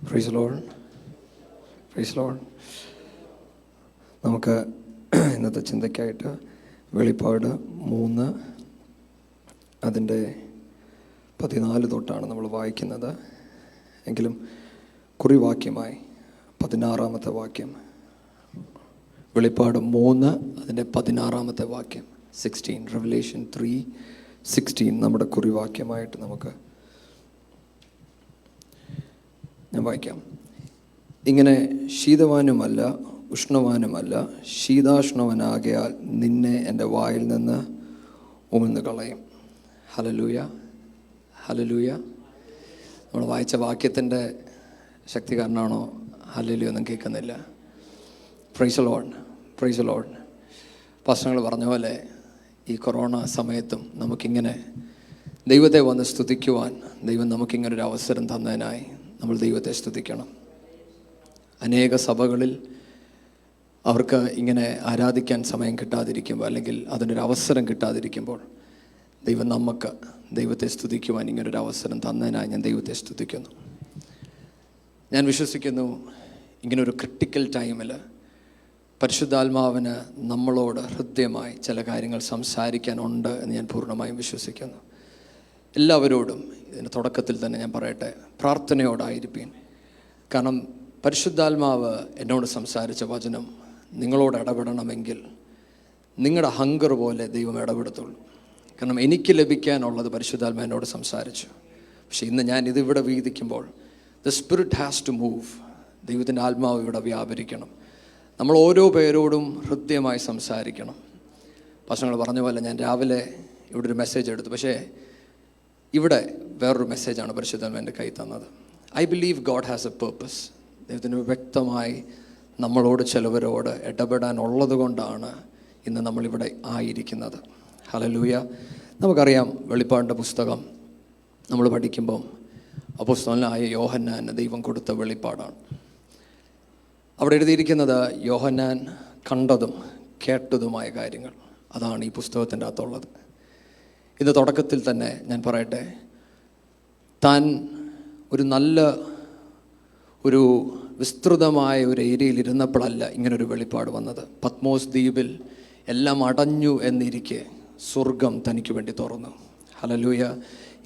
Price Lord, praise Lord. നമുക്ക് ഇന്നത്തെ ചിന്തയ്ക്കായിട്ട് വെളിപ്പാട് 3 അതിൻ്റെ 14 തൊട്ടാണ് നമ്മൾ വായിക്കുന്നത്. എങ്കിലും കുറിവാക്യമായി 16-ാമത്തെ വാക്യം, വെളിപ്പാട് 3 അതിൻ്റെ 16-ാമത്തെ വാക്യം, 16, Revelation 3:16 നമ്മുടെ കുറിവാക്യമായിട്ട് നമുക്ക് ഞാൻ വായിക്കാം. ഇങ്ങനെ ശീതവാനുമല്ല ഉഷ്ണവാനുമല്ല, ശീതാഷ്ണവനാകയാൽ നിന്നെ എൻ്റെ വായിൽ നിന്ന് ഉമിഴ്ന്നു കളയും. ഹല്ലേലൂയ, ഹല്ലേലൂയ. നമ്മൾ വായിച്ച വാക്യത്തിൻ്റെ ശക്തി കാരണമാണോ ഹല്ലേലൂയ ഒന്നും കേൾക്കുന്നില്ല? Praise Lord, praise Lord. പാസ്റ്ററുകൾ പറഞ്ഞ പോലെ ഈ കൊറോണ സമയത്തും നമുക്കിങ്ങനെ ദൈവത്തെ വന്ന് സ്തുതിക്കുവാൻ ദൈവം നമുക്കിങ്ങനൊരു അവസരം തന്നതിനായി നമ്മൾ ദൈവത്തെ സ്തുതിക്കണം. അനേക സഭകളിൽ അവർക്ക് ഇങ്ങനെ ആരാധിക്കാൻ സമയം കിട്ടാതിരിക്കുമ്പോൾ, അല്ലെങ്കിൽ അതിനൊരു അവസരം കിട്ടാതിരിക്കുമ്പോൾ, ദൈവം നമുക്ക് ദൈവത്തെ സ്തുതിക്കുവാൻ ഇങ്ങനൊരു അവസരം തന്നതിനായി ഞാൻ ദൈവത്തെ സ്തുതിക്കുന്നു. ഞാൻ വിശ്വസിക്കുന്നു ഇങ്ങനൊരു ക്രിട്ടിക്കൽ ടൈമിൽ പരിശുദ്ധാത്മാവിന് നമ്മളോട് ഹൃദ്യമായി ചില കാര്യങ്ങൾ സംസാരിക്കാനുണ്ട് എന്ന് ഞാൻ പൂർണ്ണമായും വിശ്വസിക്കുന്നു. എല്ലാവരോടും ഇതിൻ്റെ തുടക്കത്തിൽ തന്നെ ഞാൻ പറയട്ടെ, പ്രാർത്ഥനയോടായിരിക്കും. കാരണം പരിശുദ്ധാത്മാവ് എന്നോട് സംസാരിച്ച വചനം നിങ്ങളോട് ഇടപെടണമെങ്കിൽ നിങ്ങളുടെ ഹങ്കർ പോലെ ദൈവം ഇടപെടത്തുള്ളൂ. കാരണം എനിക്ക് ലഭിക്കാനുള്ളത് പരിശുദ്ധാത്മാവ് എന്നോട് സംസാരിച്ചു. പക്ഷെ ഇന്ന് ഞാൻ ഇതിവിടെ വീതിക്കുമ്പോൾ the spirit has to move. ദൈവത്തിൻ്റെ ആത്മാവ് ഇവിടെ വ്യാപരിക്കണം. നമ്മൾ ഓരോ പേരോടും ഹൃദ്യമായി സംസാരിക്കണം. പാസ്റ്ററുകൾ പറഞ്ഞ പോലെ ഞാൻ രാവിലെ ഇവിടെ ഒരു മെസ്സേജ് എടുത്തു, പക്ഷേ ഇവിടെ വേറൊരു മെസ്സേജാണ് പരിശുദ്ധാത്മാവ് എൻ്റെ കൈ തന്നത്. I believe God has A purpose. ദൈവത്തിന് വ്യക്തമായി നമ്മളോട് ചിലവരോട് ഇടപെടാനുള്ളത് കൊണ്ടാണ് ഇന്ന് നമ്മളിവിടെ ആയിരിക്കുന്നത്. ഹല്ലേലൂയ. നമുക്കറിയാം വെളിപ്പാടിൻ്റെ പുസ്തകം നമ്മൾ പഠിക്കുമ്പം അപ്പോസ്തലനായ യോഹന്നാന് ദൈവം കൊടുത്ത വെളിപ്പാടാണ്. അവിടെ എഴുതിയിരിക്കുന്നത് യോഹന്നാൻ കണ്ടതും കേട്ടതുമായ കാര്യങ്ങൾ. അതാണ് ഈ പുസ്തകത്തിൻ്റെ അകത്തുള്ളത്. ഇന്ന് തുടക്കത്തിൽ തന്നെ ഞാൻ പറയട്ടെ, താൻ ഒരു നല്ല ഒരു വിസ്തൃതമായ ഒരു ഏരിയയിൽ ഇരുന്നപ്പോഴല്ല ഇങ്ങനൊരു വെളിപ്പാട് വന്നത്. പത്മോസ് ദ്വീപിൽ എല്ലാം അടഞ്ഞു എന്നിരിക്കെ സ്വർഗം തനിക്ക് വേണ്ടി തുറന്നു. ഹല്ലേലൂയ.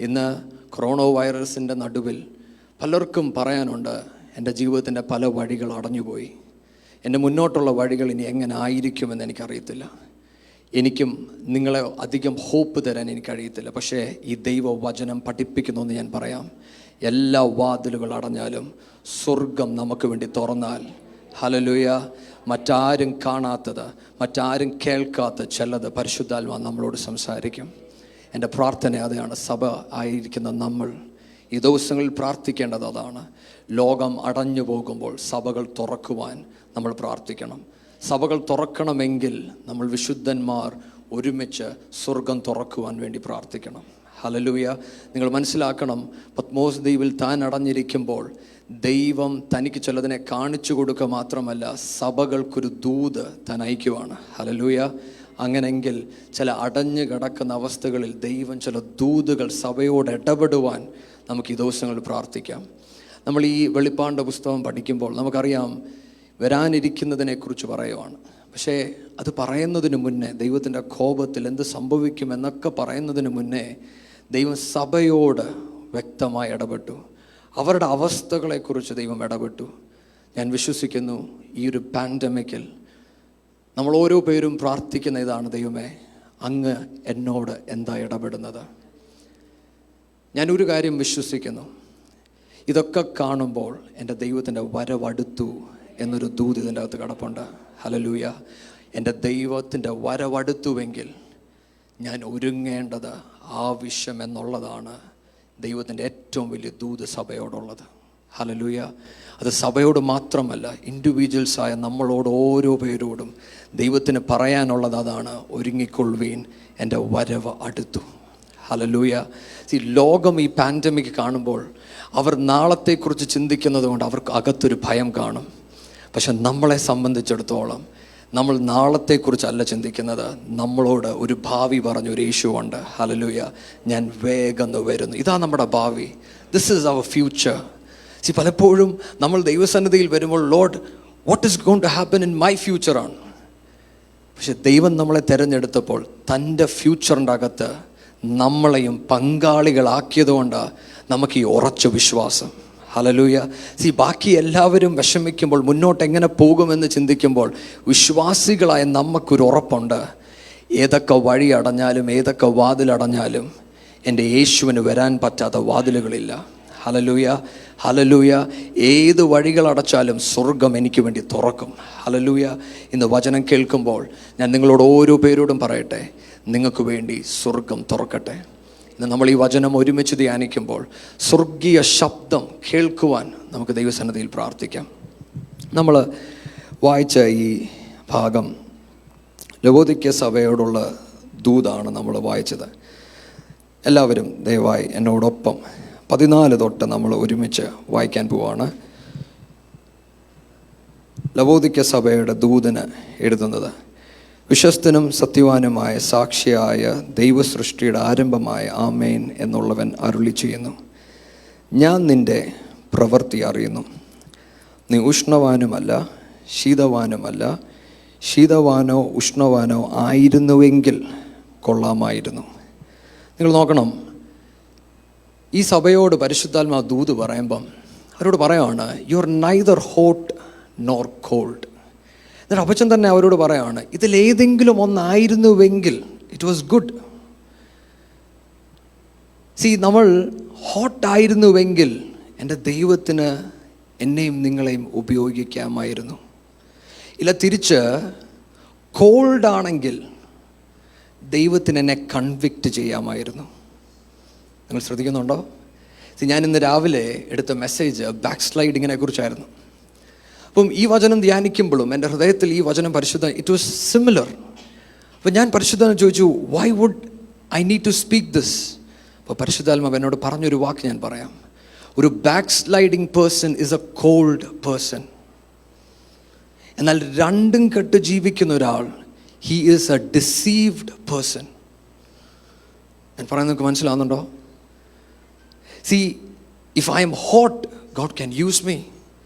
ഇന്ന് കൊറോണ വൈറസിൻ്റെ നടുവിൽ പലർക്കും പറയാനുണ്ട്, എൻ്റെ ജീവിതത്തിൻ്റെ പല വഴികൾ അടഞ്ഞുപോയി, എൻ്റെ മുന്നോട്ടുള്ള വഴികൾ ഇനി എങ്ങനെ ആയിരിക്കുമെന്ന് എനിക്കറിയത്തില്ല, എനിക്കും നിങ്ങളെ അധികം ഹോപ്പ് തരാൻ എനിക്കറിയത്തില്ല. പക്ഷേ ഈ ദൈവവചനം പഠിപ്പിക്കുന്നതെന്ന് ഞാൻ പറയാം, എല്ലാ വാതിലുകൾ അടഞ്ഞാലും സ്വർഗം നമുക്ക് വേണ്ടി തുറന്നാൽ, ഹല്ലേലൂയ, മറ്റാരും കാണാത്തത്, മറ്റാരും കേൾക്കാത്ത ചിലത് പരിശുദ്ധാത്മാ നമ്മളോട് സംസാരിക്കും. എൻ്റെ പ്രാർത്ഥന അതാണ്. സഭ ആയിരിക്കുന്ന നമ്മൾ ഈ ദിവസങ്ങളിൽ പ്രാർത്ഥിക്കേണ്ടത് അതാണ്. ലോകം അടഞ്ഞു പോകുമ്പോൾ സഭകൾ തുറക്കുവാൻ നമ്മൾ പ്രാർത്ഥിക്കണം. സഭകൾ തുറക്കണമെങ്കിൽ നമ്മൾ വിശുദ്ധന്മാർ ഒരുമിച്ച് സ്വർഗം തുറക്കുവാൻ വേണ്ടി പ്രാർത്ഥിക്കണം. ഹല്ലേലൂയ. നിങ്ങൾ മനസ്സിലാക്കണം, പത്മോസ് ദ്വീപിൽ താൻ അടഞ്ഞിരിക്കുമ്പോൾ ദൈവം തനിക്ക് ചിലതിനെ കാണിച്ചു കൊടുക്കുക മാത്രമല്ല, സഭകൾക്കൊരു ദൂത് താൻ അയക്കുവാണ്. ഹല്ലേലൂയ. അങ്ങനെങ്കിൽ ചില അടഞ്ഞു കിടക്കുന്ന അവസ്ഥകളിൽ ദൈവം ചില ദൂതുകൾ സഭയോട് ഇടപെടുവാൻ നമുക്ക് ഈ ദിവസങ്ങളിൽ പ്രാർത്ഥിക്കാം. നമ്മൾ ഈ വെളിപ്പാടിൻ്റെ പുസ്തകം പഠിക്കുമ്പോൾ നമുക്കറിയാം വരാനിരിക്കുന്നതിനെക്കുറിച്ച് പറയുവാണ്. പക്ഷേ അത് പറയുന്നതിന് മുന്നേ, ദൈവത്തിൻ്റെ കോപത്തിൽ എന്ത് സംഭവിക്കുമെന്നൊക്കെ പറയുന്നതിന് മുന്നേ ദൈവം സഭയോട് വ്യക്തമായി ഇടപെട്ടു. അവരുടെ അവസ്ഥകളെക്കുറിച്ച് ദൈവം ഇടപെട്ടു. ഞാൻ വിശ്വസിക്കുന്നു ഈ ഒരു പാൻഡമിക്കിൽ നമ്മൾ ഓരോ പേരും പ്രാർത്ഥിക്കുന്ന ഇതാണ്, ദൈവമേ അങ്ങ് എന്നോട് എന്താ ഇടപെടുന്നത്? ഞാനൊരു കാര്യം വിശ്വസിക്കുന്നു, ഇതൊക്കെ കാണുമ്പോൾ എൻ്റെ ദൈവത്തിൻ്റെ വരവടുത്തു എന്നൊരു ദൂത് ഇതിൻ്റെ അകത്ത് കിടപ്പുണ്ട്. ഹല്ലേലൂയ. എൻ്റെ ദൈവത്തിൻ്റെ വരവടുത്തുവെങ്കിൽ ഞാൻ ഒരുങ്ങേണ്ടത് ആവശ്യം എന്നുള്ളതാണ് ദൈവത്തിൻ്റെ ഏറ്റവും വലിയ ദൂത് സഭയോടുള്ളത്. ഹല്ലേലൂയ. അത് സഭയോട് മാത്രമല്ല, ഇൻഡിവിജ്വൽസായ നമ്മളോട് ഓരോ പേരോടും ദൈവത്തിന് പറയാനുള്ളത് അതാണ്, ഒരുങ്ങിക്കൊള്ളുവീൻ, എൻ്റെ വരവ് അടുത്തു. ഹല്ലേലൂയ. ഈ ലോകം ഈ പാൻഡമിക് കാണുമ്പോൾ അവർ നാളത്തെക്കുറിച്ച് ചിന്തിക്കുന്നത് കൊണ്ട് അവർക്ക് അകത്തൊരു ഭയം കാണും. പക്ഷെ നമ്മളെ സംബന്ധിച്ചിടത്തോളം നമ്മൾ നാളത്തെക്കുറിച്ചല്ല ചിന്തിക്കുന്നത്, നമ്മളോട് ഒരു ഭാവി പറഞ്ഞൊരു യേശുവുണ്ട്. ഹല്ലേലൂയ. ഞാൻ വേഗം വരുന്നു. ഇതാ നമ്മുടെ ഭാവി. This is our future. പലപ്പോഴും നമ്മൾ ദൈവസന്നിധിയിൽ വരുമ്പോൾ Lord what is going to happen in my ഫ്യൂച്ചറാണ്. പക്ഷെ ദൈവം നമ്മളെ തിരഞ്ഞെടുത്തപ്പോൾ തൻ്റെ ഫ്യൂച്ചറിൻ്റെ അകത്ത് നമ്മളെയും പങ്കാളികളാക്കിയതുകൊണ്ടാണ് നമുക്ക് ഈ ഉറച്ച വിശ്വാസം. ഹല്ലേലൂയ. ബാക്കി എല്ലാവരും വിഷമിക്കുമ്പോൾ മുന്നോട്ട് എങ്ങനെ പോകുമെന്ന് ചിന്തിക്കുമ്പോൾ വിശ്വാസികളായ നമുക്കൊരു ഉറപ്പുണ്ട്. ഏതൊക്കെ വഴി അടഞ്ഞാലും ഏതൊക്കെ വാതിലടഞ്ഞാലും എൻ്റെ യേശുവിന് വരാൻ പറ്റാത്ത വാതിലുകളില്ല. Hallelujah, hallelujah. ഏത് വഴികൾ അടച്ചാലും സ്വർഗം എനിക്ക് വേണ്ടി തുറക്കും. ഹല്ലേലൂയ. ഇന്ന് വചനം കേൾക്കുമ്പോൾ ഞാൻ നിങ്ങളോട് ഓരോ പേരോടും പറയട്ടെ, നിങ്ങൾക്ക് വേണ്ടി സ്വർഗം തുറക്കട്ടെ. ഇന്ന് നമ്മൾ ഈ വചനം ഒരുമിച്ച് ധ്യാനിക്കുമ്പോൾ സ്വർഗീയ ശബ്ദം കേൾക്കുവാൻ നമുക്ക് ദൈവസന്നിധിയിൽ പ്രാർത്ഥിക്കാം. നമ്മൾ വായിച്ച ഈ ഭാഗം ലവോദിക്യ സഭയോടുള്ള ദൂതാണ് നമ്മൾ വായിച്ചത്. എല്ലാവരും ദയവായി എന്നോടൊപ്പം 14 തൊട്ട് നമ്മൾ ഒരുമിച്ച് വായിക്കാൻ പോവാണ്. ലവോദിക്യ സഭയുടെ ദൂതന് എഴുതുന്നത്: വിശ്വസ്തനും സത്യവാനുമായ സാക്ഷിയായ ദൈവസൃഷ്ടിയുടെ ആരംഭമായ ആമേൻ എന്നുള്ളവൻ അരുളി ചെയ്യുന്നു. ഞാൻ നിൻ്റെ പ്രവൃത്തി അറിയുന്നു. നീ ഉഷ്ണവാനുമല്ല ശീതവാനുമല്ല. ശീതവാനോ ഉഷ്ണവാനോ ആയിരുന്നുവെങ്കിൽ കൊള്ളാമായിരുന്നു. നിങ്ങൾ നോക്കണം, ഈ സഭയോട് പരിശുദ്ധാത്മാവ് ദൂത് പറയുമ്പം അവരോട് പറയുകയാണ്, you are neither hot nor cold. എന്നിട്ട് അപ്പച്ചൻ തന്നെ അവരോട് പറയുകയാണ്, ഇതിലേതെങ്കിലും ഒന്നായിരുന്നുവെങ്കിൽ ഇറ്റ് വാസ് ഗുഡ്. നമ്മൾ ഹോട്ടായിരുന്നുവെങ്കിൽ എൻ്റെ ദൈവത്തിന് എന്നെയും നിങ്ങളെയും ഉപയോഗിക്കാമായിരുന്നു. ഇല്ല, തിരിച്ച് കോൾഡാണെങ്കിൽ ദൈവത്തിന് എന്നെ കൺവിക്റ്റ് ചെയ്യാമായിരുന്നു. നിങ്ങൾ ശ്രദ്ധിക്കുന്നുണ്ടോ? ഞാൻ ഇന്ന് രാവിലെ എടുത്ത മെസ്സേജ് ബാക്ക് സ്ലൈഡിങ്ങിനെ കുറിച്ചായിരുന്നു. അപ്പം ഈ വചനം ധ്യാനിക്കുമ്പോഴും എൻ്റെ ഹൃദയത്തിൽ ഈ വചനം ഇറ്റ് വാസ് സിമിലർ. അപ്പം ഞാൻ പരിശുദ്ധനെ ചോദിച്ചു, why would I need to speak this? അപ്പോൾ പരിശുദ്ധാത്മാവ് എന്നോട് പറഞ്ഞൊരു വാക്ക് ഞാൻ പറയാം. ഒരു backsliding person is a cold person. എന്നാൽ രണ്ടും കെട്ട് ജീവിക്കുന്ന ഒരാൾ, he is a deceived person. ഞാൻ പറയുന്നത് നിങ്ങൾക്ക് മനസ്സിലാവുന്നുണ്ടോ? if I am hot, God can use me.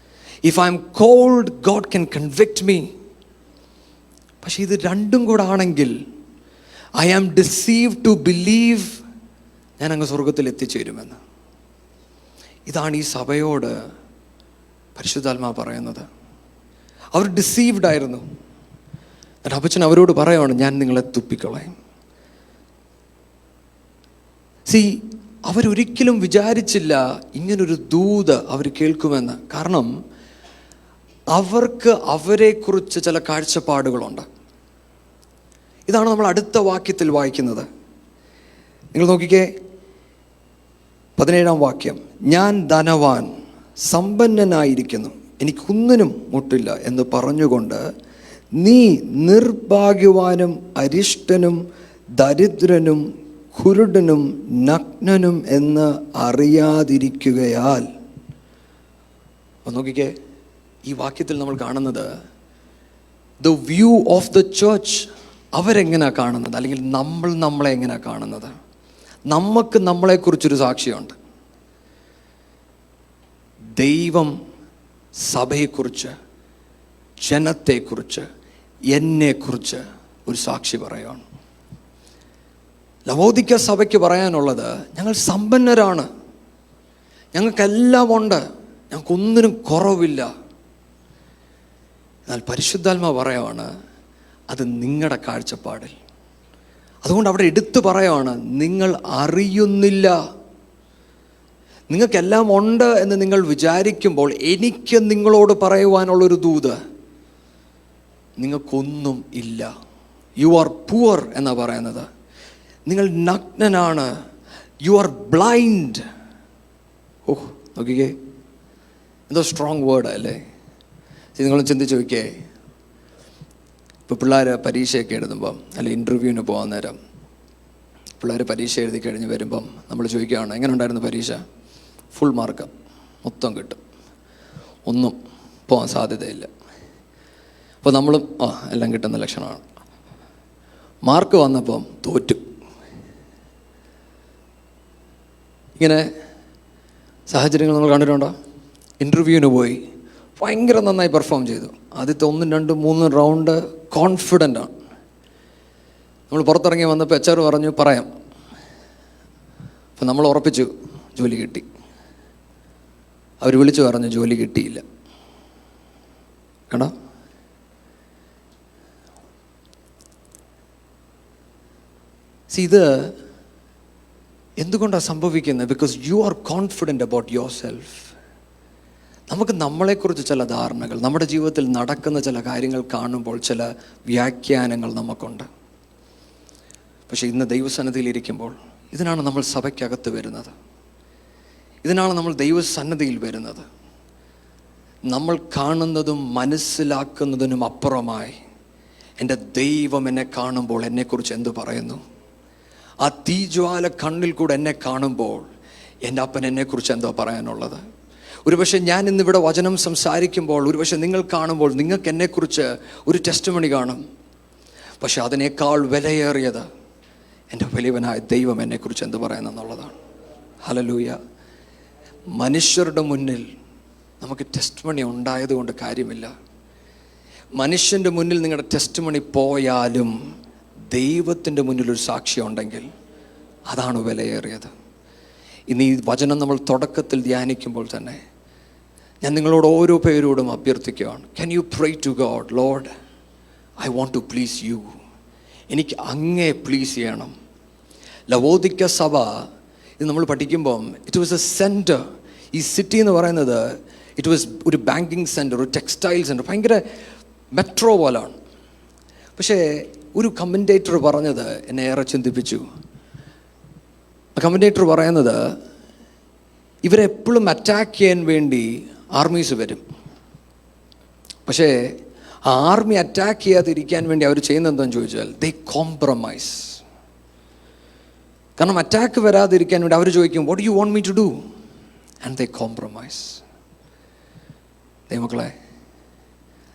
If I am cold, God can convict me. പക്ഷേ ഇത് രണ്ടും കൂടെ ആണെങ്കിൽ, I am deceived to believe ഞാൻ അങ്ങ് സ്വർഗത്തിൽ എത്തിച്ചേരുമെന്ന്. ഇതാണ് ഈ സഭയോട് പരിശുദ്ധാത്മാവ് പറയുന്നത്. അവർ ഡിസീവ്ഡ് ആയിരുന്നു. അപ്പച്ചൻ അവരോട് പറയുകയാണ്, ഞാൻ നിങ്ങളെ തുപ്പിക്കളയും. അവരൊരിക്കലും വിചാരിച്ചില്ല ഇങ്ങനൊരു ദൂത് അവർ കേൾക്കുമെന്ന്. കാരണം അവർക്ക് അവരെക്കുറിച്ച് ചില കാഴ്ചപ്പാടുകളുണ്ട്. ഇതാണ് നമ്മൾ അടുത്ത വാക്യത്തിൽ വായിക്കുന്നത്. നിങ്ങൾ നോക്കിക്കേ, 17-ാം വാക്യം: ഞാൻ ധനവാൻ സമ്പന്നനായിരിക്കുന്നു, എനിക്കൊന്നിനും മുട്ടില്ല എന്ന് പറഞ്ഞുകൊണ്ട് നീ നിർഭാഗ്യവാനും അരിഷ്ടനും ദരിദ്രനും കുരുടനും നഗ്നനും എന്ന് അറിയാതിരിക്കുകയാൽ. നോക്കിക്കേ, ഈ വാക്യത്തിൽ നമ്മൾ കാണുന്നത് the view of the church. അവരെങ്ങനെയാണ് കാണുന്നത്, അല്ലെങ്കിൽ നമ്മളെ എങ്ങനെയാണ് കാണുന്നത്? നമുക്ക് നമ്മളെക്കുറിച്ചൊരു സാക്ഷിയുണ്ട്. ദൈവം സഭയെക്കുറിച്ച്, ജനത്തെക്കുറിച്ച്, എന്നെക്കുറിച്ച് ഒരു സാക്ഷി പറയുകയാണ്. ലവോദിക്യ സഭയ്ക്ക് പറയാനുള്ളത്, ഞങ്ങൾ സമ്പന്നരാണ്, ഞങ്ങൾക്കെല്ലാം ഉണ്ട്, ഞങ്ങൾക്കൊന്നിനും കുറവില്ല. എന്നാൽ പരിശുദ്ധാത്മാവ് പറയുകയാണ്, അത് നിങ്ങളുടെ കാഴ്ചപ്പാടിൽ. അതുകൊണ്ട് അവിടെ എടുത്തു പറയുകയാണ്, നിങ്ങൾ അറിയുന്നില്ല. നിങ്ങൾക്കെല്ലാം ഉണ്ട് എന്ന് നിങ്ങൾ വിചാരിക്കുമ്പോൾ എനിക്ക് നിങ്ങളോട് പറയുവാനുള്ളൊരു ദൂത്, നിങ്ങൾക്കൊന്നും ഇല്ല. യു ആർ പുവർ എന്നാണ് പറയുന്നത്. നിങ്ങൾ നഗ്നനാണ്. You are blind. നോക്കിക്കേ, എന്തോ സ്ട്രോങ് വേർഡ് അല്ലേ? നിങ്ങൾ ചിന്തിച്ച് നോക്കിയേ. ഇപ്പോൾ പിള്ളേർ പരീക്ഷയൊക്കെ എഴുതുമ്പം, അല്ലെങ്കിൽ ഇൻ്റർവ്യൂവിന് പോകാൻ നേരം പിള്ളേർ പരീക്ഷ എഴുതി കഴിഞ്ഞ് വരുമ്പം നമ്മൾ ചോദിക്കുകയാണ്, എങ്ങനെ ഉണ്ടായിരുന്നു പരീക്ഷ? ഫുൾ മാർക്ക് മൊത്തം കിട്ടും, ഒന്നും പോകാൻ സാധ്യതയില്ല. അപ്പോൾ നമ്മളും എല്ലാം കിട്ടുന്ന ലക്ഷണമാണ്. മാർക്ക് വന്നപ്പം തോറ്റു. ഇങ്ങനെ സാഹചര്യങ്ങൾ നമ്മൾ കണ്ടിട്ടുണ്ടോ? ഇൻ്റർവ്യൂവിന് പോയി, ഭയങ്കര നന്നായി പെർഫോം ചെയ്തു. ആദ്യത്തെ 1, 2, 3 റൗണ്ട് കോൺഫിഡൻ്റാണ്. നമ്മൾ പുറത്തിറങ്ങി വന്നപ്പോൾ HR പറഞ്ഞു പറയാം. അപ്പം നമ്മൾ ഉറപ്പിച്ചു ജോലി കിട്ടി. അവർ വിളിച്ചു പറഞ്ഞു ജോലി കിട്ടിയില്ല. കണ്ടോ? ഇത് എന്തുകൊണ്ടാണ് സംഭവിക്കുന്നത്? Because you are confident about your self. നമുക്ക് നമ്മളെക്കുറിച്ച് ചില ധാരണകൾ, നമ്മുടെ ജീവിതത്തിൽ നടക്കുന്ന ചില കാര്യങ്ങൾ കാണുമ്പോൾ ചില വ്യാഖ്യാനങ്ങൾ നമുക്കുണ്ട്. പക്ഷേ ഇന്ന് ദൈവസന്നിധിയിലിരിക്കുമ്പോൾ ഇതിനാണ് നമ്മൾ സഭയ്ക്കകത്ത് വരുന്നത്, ഇതിനാണ് നമ്മൾ ദൈവസന്നിധിയിൽ വരുന്നത്. നമ്മൾ കാണുന്നതും മനസ്സിലാക്കുന്നതിനും അപ്പുറമായി എൻ്റെ ദൈവം എന്നെ കാണുമ്പോൾ എന്നെക്കുറിച്ച് എന്തു പറയുന്നു? ആ തീജ്വാല കണ്ണിൽ കൂടെ എന്നെ കാണുമ്പോൾ എൻ്റെ അപ്പൻ എന്നെക്കുറിച്ച് എന്തോ പറയാനുള്ളത്? ഒരുപക്ഷെ ഞാൻ ഇന്നിവിടെ വചനം സംസാരിക്കുമ്പോൾ, ഒരുപക്ഷെ നിങ്ങൾ കാണുമ്പോൾ നിങ്ങൾക്ക് എന്നെക്കുറിച്ച് ഒരു ടെസ്റ്റിമണി കാണും. പക്ഷെ അതിനേക്കാൾ വിലയേറിയത് എൻ്റെ വലിയവനായ ദൈവം എന്നെക്കുറിച്ച് എന്ത് പറയുന്നെന്നുള്ളതാണ്. ഹല്ലേലൂയ. മനുഷ്യരുടെ മുന്നിൽ നമുക്ക് ടെസ്റ്റിമണി ഉണ്ടായതുകൊണ്ട് കാര്യമില്ല. മനുഷ്യൻ്റെ മുന്നിൽ നിങ്ങളുടെ ടെസ്റ്റിമണി പോയാലും ദൈവത്തിൻ്റെ മുന്നിലൊരു സാക്ഷ്യം ഉണ്ടെങ്കിൽ അതാണ് വിലയേറിയത്. ഇന്ന് ഈ വചനം നമ്മൾ തുടക്കത്തിൽ ധ്യാനിക്കുമ്പോൾ തന്നെ ഞാൻ നിങ്ങളോട് ഓരോ പേരോടും അഭ്യർത്ഥിക്കുകയാണ്. Can you pray to God, Lord I want to please you. എനിക്ക് അങ്ങേ പ്ലീസ് ചെയ്യണം. ലവോദിക്ക സഭ ഇത് നമ്മൾ പഠിക്കുമ്പം ഇറ്റ് വാസ് എ സെൻറ്റർ. ഈ സിറ്റി എന്ന് പറയുന്നത് ഇറ്റ് വാസ് ഒരു ബാങ്കിങ് സെൻറ്റർ, ഒരു ടെക്സ്റ്റൈൽ സെൻറ്റർ, ഭയങ്കര മെട്രോ പോലാണ്. പക്ഷേ ഒരു കമൻറ്റേറ്റർ പറഞ്ഞത് എന്നെ ഏറെ ചിന്തിപ്പിച്ചു. ആ കമൻറ്റേറ്റർ പറയുന്നത് ഇവരെപ്പോഴും അറ്റാക്ക് ചെയ്യാൻ വേണ്ടി ആർമീസ് വരും. പക്ഷേ ആ ആർമി അറ്റാക്ക് ചെയ്യാതിരിക്കാൻ വേണ്ടി അവർ ചെയ്യുന്നത് എന്താണെന്ന് ചോദിച്ചാൽ ദേ കോംപ്രമൈസ്. കാരണം അറ്റാക്ക് വരാതിരിക്കാൻ വേണ്ടി അവർ ചോദിക്കും what you want me to do, and they compromise. ദൈവമക്കളെ,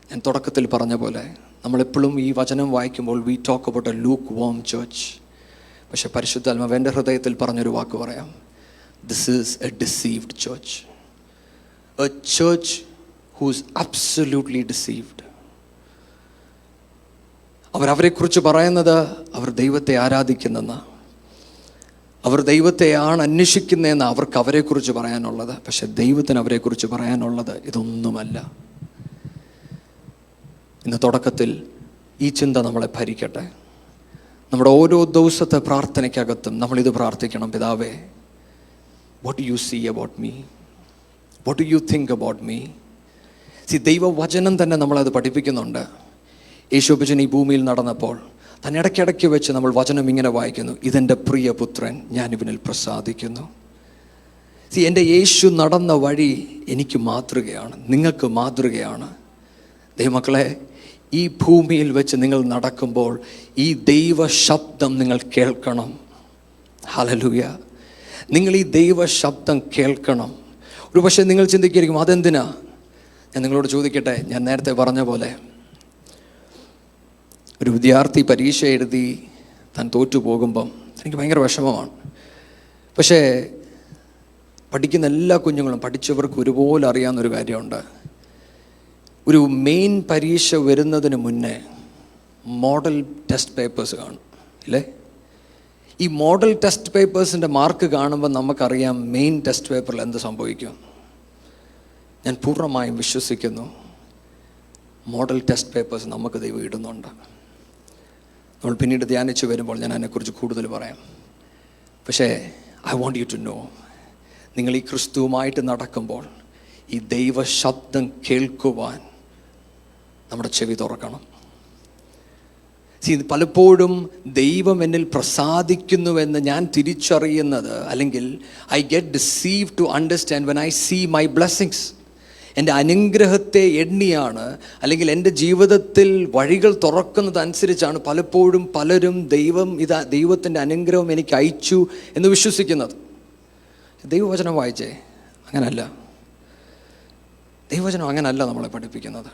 ഞാൻ തുടക്കത്തിൽ പറഞ്ഞ പോലെ നമ്മളെപ്പോഴും ഈ വചനം വായിക്കുമ്പോൾ we talk about a lukewarm church. പക്ഷെ പരിശുദ്ധാത്മാവ് എൻ്റെ ഹൃദയത്തിൽ പറഞ്ഞൊരു വാക്ക് പറയാം. This is a deceived church. A church who's absolutely deceived. അവരെക്കുറിച്ച് പറയുന്നത് അവർ ദൈവത്തെ ആരാധിക്കുന്നെന്ന്, അവർ ദൈവത്തെയാണ് അന്വേഷിക്കുന്നതെന്ന് അവർക്ക് അവരെക്കുറിച്ച് പറയാനുള്ളത്. പക്ഷെ ദൈവത്തിന് അവരെക്കുറിച്ച് പറയാനുള്ളത് ഇതൊന്നുമല്ല. ഇന്ന് തുടക്കത്തിൽ ഈ ചിന്ത നമ്മളെ ഭരിക്കട്ടെ. നമ്മുടെ ഓരോ ദിവസത്തെ പ്രാർത്ഥനയ്ക്കകത്തും നമ്മളിത് പ്രാർത്ഥിക്കണം. പിതാവേ, what do you see about me? What do you think about me? ദൈവവചനം തന്നെ നമ്മളത് പഠിപ്പിക്കുന്നുണ്ട്. യേശുപ്പച്ചൻ ഈ ഭൂമിയിൽ നടന്നപ്പോൾ തന്നെ ഇടയ്ക്കിടയ്ക്ക് വെച്ച് നമ്മൾ വചനം ഇങ്ങനെ വായിക്കുന്നു, ഇതെൻ്റെ പ്രിയപുത്രൻ, ഞാനിവനിൽ പ്രസാദിക്കുന്നു. എൻ്റെ യേശു നടന്ന വഴി എനിക്ക് മാതൃകയാണ്, നിങ്ങൾക്ക് മാതൃകയാണ്. ദൈവമക്കളെ, ഈ ഭൂമിയിൽ വെച്ച് നിങ്ങൾ നടക്കുമ്പോൾ ഈ ദൈവ ശബ്ദം നിങ്ങൾ കേൾക്കണം. ഹല്ലേലൂയ. നിങ്ങൾ ഈ ദൈവ ശബ്ദം കേൾക്കണം. ഒരു പക്ഷേ നിങ്ങൾ ചിന്തിക്കുകയായിരിക്കും അതെന്തിനാ? ഞാൻ നിങ്ങളോട് ചോദിക്കട്ടെ. ഞാൻ നേരത്തെ പറഞ്ഞ പോലെ ഒരു വിദ്യാർത്ഥി പരീക്ഷ എഴുതി താൻ തോറ്റു പോകുമ്പം എനിക്ക് ഭയങ്കര വിഷമമാണ്. പക്ഷേ പഠിക്കുന്ന എല്ലാ കുഞ്ഞുങ്ങളും, പഠിച്ചവർക്ക് ഒരുപോലെ അറിയാവുന്നൊരു കാര്യമുണ്ട്. ഒരു മെയിൻ പരീക്ഷ വരുന്നതിന് മുന്നേ മോഡൽ ടെസ്റ്റ് പേപ്പേഴ്സ് കാണും, ഇല്ലേ? ഈ മോഡൽ ടെസ്റ്റ് പേപ്പേഴ്സിൻ്റെ മാർക്ക് കാണുമ്പോൾ നമുക്കറിയാം മെയിൻ ടെസ്റ്റ് പേപ്പറിൽ എന്ത് സംഭവിക്കും. ഞാൻ പൂർണ്ണമായും വിശ്വസിക്കുന്നു മോഡൽ ടെസ്റ്റ് പേപ്പേഴ്സ് നമുക്ക് ദൈവം ഇടുന്നുണ്ട്. നമ്മൾ പിന്നീട് ധ്യാനിച്ച് വരുമ്പോൾ ഞാൻ അതിനെക്കുറിച്ച് കൂടുതൽ പറയാം. പക്ഷേ I want you to know, നിങ്ങൾ ഈ ക്രിസ്തുവുമായിട്ട് നടക്കുമ്പോൾ ഈ ദൈവ ശബ്ദം കേൾക്കുവാൻ നമ്മുടെ ചെവി തുറക്കണം. പലപ്പോഴും ദൈവം എന്നിൽ പ്രസാദിക്കുന്നുവെന്ന് ഞാൻ തിരിച്ചറിയുന്നത്, അല്ലെങ്കിൽ I get deceived to understand when I see my blessings. എൻ്റെ അനുഗ്രഹത്തെ എണ്ണിയാണ്, അല്ലെങ്കിൽ എൻ്റെ ജീവിതത്തിൽ വഴികൾ തുറക്കുന്നതനുസരിച്ചാണ് പലപ്പോഴും പലരും ദൈവത്തിൻ്റെ അനുഗ്രഹം എനിക്ക് അയച്ചു എന്ന് വിശ്വസിക്കുന്നത്. ദൈവവചനം വായിച്ചേ, അങ്ങനല്ല. ദൈവവചനം അങ്ങനല്ല നമ്മളെ പഠിപ്പിക്കുന്നത്.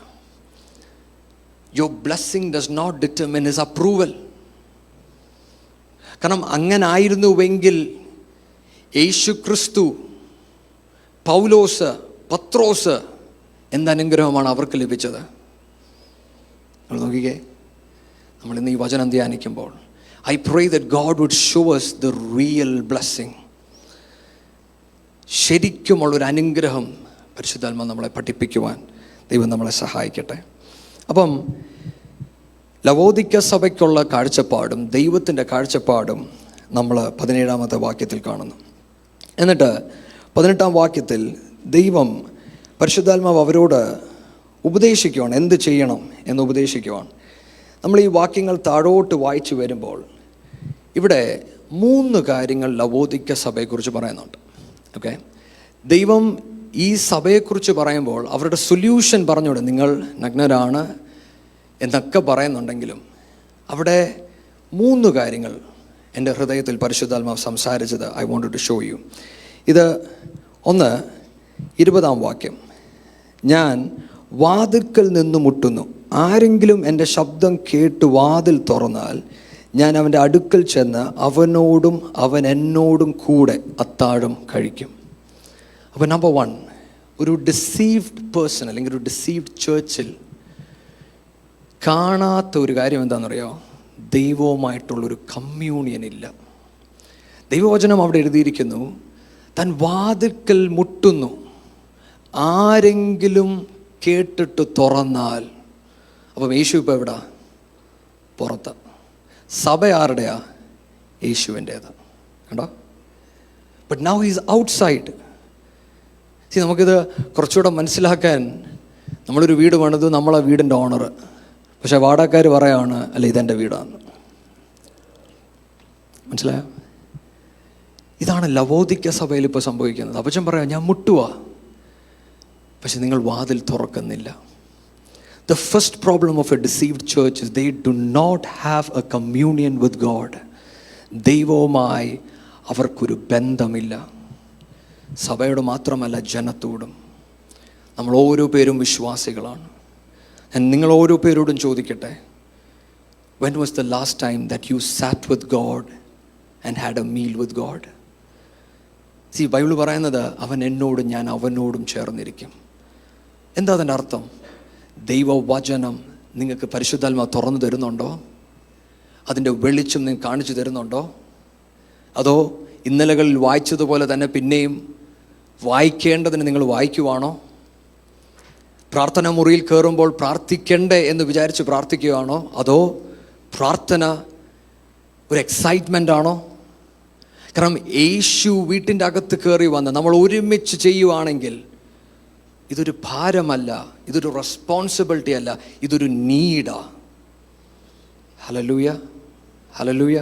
Your blessing does not determine his approval. കാരണം അങ്ങനായിരുന്നുവെങ്കിൽ യേശു ക്രിസ്തു, പൗലോസ്, പത്രോസ് എന്തനുഗ്രഹമാണ് അവർക്ക് ലഭിച്ചത്. നിങ്ങൾ നോക്കിക്കേ, നമ്മളിന്ന് ഈ വചനം ധ്യാനിക്കുമ്പോൾ I pray that God would show us the real blessing. ശരിക്കുമുള്ളൊരു അനുഗ്രഹം പരിശുദ്ധാത്മാ നമ്മളെ പഠിപ്പിക്കുവാൻ ദൈവം നമ്മളെ സഹായിക്കട്ടെ. അപ്പം ലവോദിക്ക സഭയ്ക്കുള്ള കാഴ്ചപ്പാടും ദൈവത്തിൻ്റെ കാഴ്ചപ്പാടും നമ്മൾ 17-ാമത്തെ വാക്യത്തിൽ കാണുന്നു. എന്നിട്ട് 18-ാം വാക്യത്തിൽ ദൈവം പരിശുദ്ധാത്മാവ് അവരോട് ഉപദേശിക്കുവാണ്, എന്ത് ചെയ്യണം എന്ന് ഉപദേശിക്കുവാണ്. നമ്മൾ ഈ വാക്യങ്ങൾ താഴോട്ട് വായിച്ചു വരുമ്പോൾ ഇവിടെ 3 കാര്യങ്ങൾ ലവോദിക്ക സഭയെക്കുറിച്ച് പറയുന്നുണ്ട്. ഓക്കെ, ദൈവം ഈ സഭയെക്കുറിച്ച് പറയുമ്പോൾ അവരുടെ സൊല്യൂഷൻ പറഞ്ഞുകൊണ്ട് നിങ്ങൾ നഗ്നരാണ് എന്നൊക്കെ പറയുന്നുണ്ടെങ്കിലും അവിടെ 3 കാര്യങ്ങൾ എൻ്റെ ഹൃദയത്തിൽ പരിശുദ്ധാത്മാവ് സംസാരിച്ചത് I wanted to show you. ഇത് 20-ാം വാക്യം, ഞാൻ വാതിൽക്കൽ നിന്ന് മുട്ടുന്നു, ആരെങ്കിലും എൻ്റെ ശബ്ദം കേട്ട് വാതിൽ തുറന്നാൽ ഞാൻ അവൻ്റെ അടുക്കൽ ചെന്ന് അവനോടും അവൻ എന്നോടും കൂടെ അത്താഴം കഴിക്കും. അപ്പോൾ നമ്പർ 1, ഒരു ഡിസീവ്ഡ് പേഴ്സൺ അല്ലെങ്കിൽ ഒരു ഡിസീവ്ഡ് ചേർച്ചിൽ കാണാത്ത ഒരു കാര്യം എന്താണെന്നറിയോ? ദൈവവുമായിട്ടുള്ളൊരു കമ്മ്യൂണിയൻ ഇല്ല. ദൈവവചനം അവിടെ എഴുതിയിരിക്കുന്നു, താൻ വാതിൽക്കൽ മുട്ടുന്നു, ആരെങ്കിലും കേട്ടിട്ട് തുറന്നാൽ. അപ്പം യേശു ഇപ്പോൾ എവിടാ? പുറത്ത്. സഭ ആരുടെയാ? യേശുവിൻ്റേത്. കണ്ടോ? But now he's outside. നമുക്കിത് കുറച്ചുകൂടെ മനസ്സിലാക്കാൻ, നമ്മളൊരു വീട് പണിത്, നമ്മളെ വീടിൻ്റെ ഓണർ, പക്ഷെ വാടകക്കാർ പറയാണ് അല്ല ഇതെൻ്റെ വീടാണ്. മനസ്സിലായോ? ഇതാണ് ലവോദിക്ക സഭയിൽ ഇപ്പോൾ സംഭവിക്കുന്നത്. അപ്പച്ചൻ പറയാം ഞാൻ മുട്ടുക, പക്ഷെ നിങ്ങൾ വാതിൽ തുറക്കുന്നില്ല. The first problem of a deceived church is they do not have a communion with God. ദൈവവുമായി അവർക്കൊരു ബന്ധമില്ല. സഭയോട് മാത്രമല്ല, ജനത്തോടും. നമ്മൾ ഓരോ പേരും വിശ്വാസികളാണ്. ഞാൻ നിങ്ങൾ ഓരോ പേരോടും ചോദിക്കട്ടെ, when was the last time that you sat with God and had a meal with God? Bible പറയുന്നത് അവൻ എന്നോടും ഞാൻ അവനോടും ചേർന്നിരിക്കും. എന്താ അതിൻ്റെ അർത്ഥം? ദൈവവചനം നിങ്ങൾക്ക് പരിശുദ്ധാത്മാവ് തുറന്നു തരുന്നുണ്ടോ? അതിൻ്റെ വെളിച്ചം നിങ്ങൾ കാണിച്ചു തരുന്നുണ്ടോ? അതോ ഇന്നലകളിൽ വായിച്ചതുപോലെ തന്നെ പിന്നെയും വായിക്കേണ്ടതിന് നിങ്ങൾ വായിക്കുവാണോ? പ്രാർത്ഥന മുറിയിൽ കയറുമ്പോൾ പ്രാർത്ഥിക്കണ്ടേ എന്ന് വിചാരിച്ച് പ്രാർത്ഥിക്കുകയാണോ? അതോ പ്രാർത്ഥന ഒരു എക്സൈറ്റ്മെൻ്റ് ആണോ? കാരണം യേശു വീട്ടിൻ്റെ അകത്ത് കയറി വന്ന് നമ്മൾ ഒരുമിച്ച് ചെയ്യുവാണെങ്കിൽ ഇതൊരു ഭാരമല്ല, ഇതൊരു റെസ്പോൺസിബിലിറ്റി അല്ല, ഇതൊരു നീഡാ. ഹല്ലേലൂയ, ഹല്ലേലൂയ.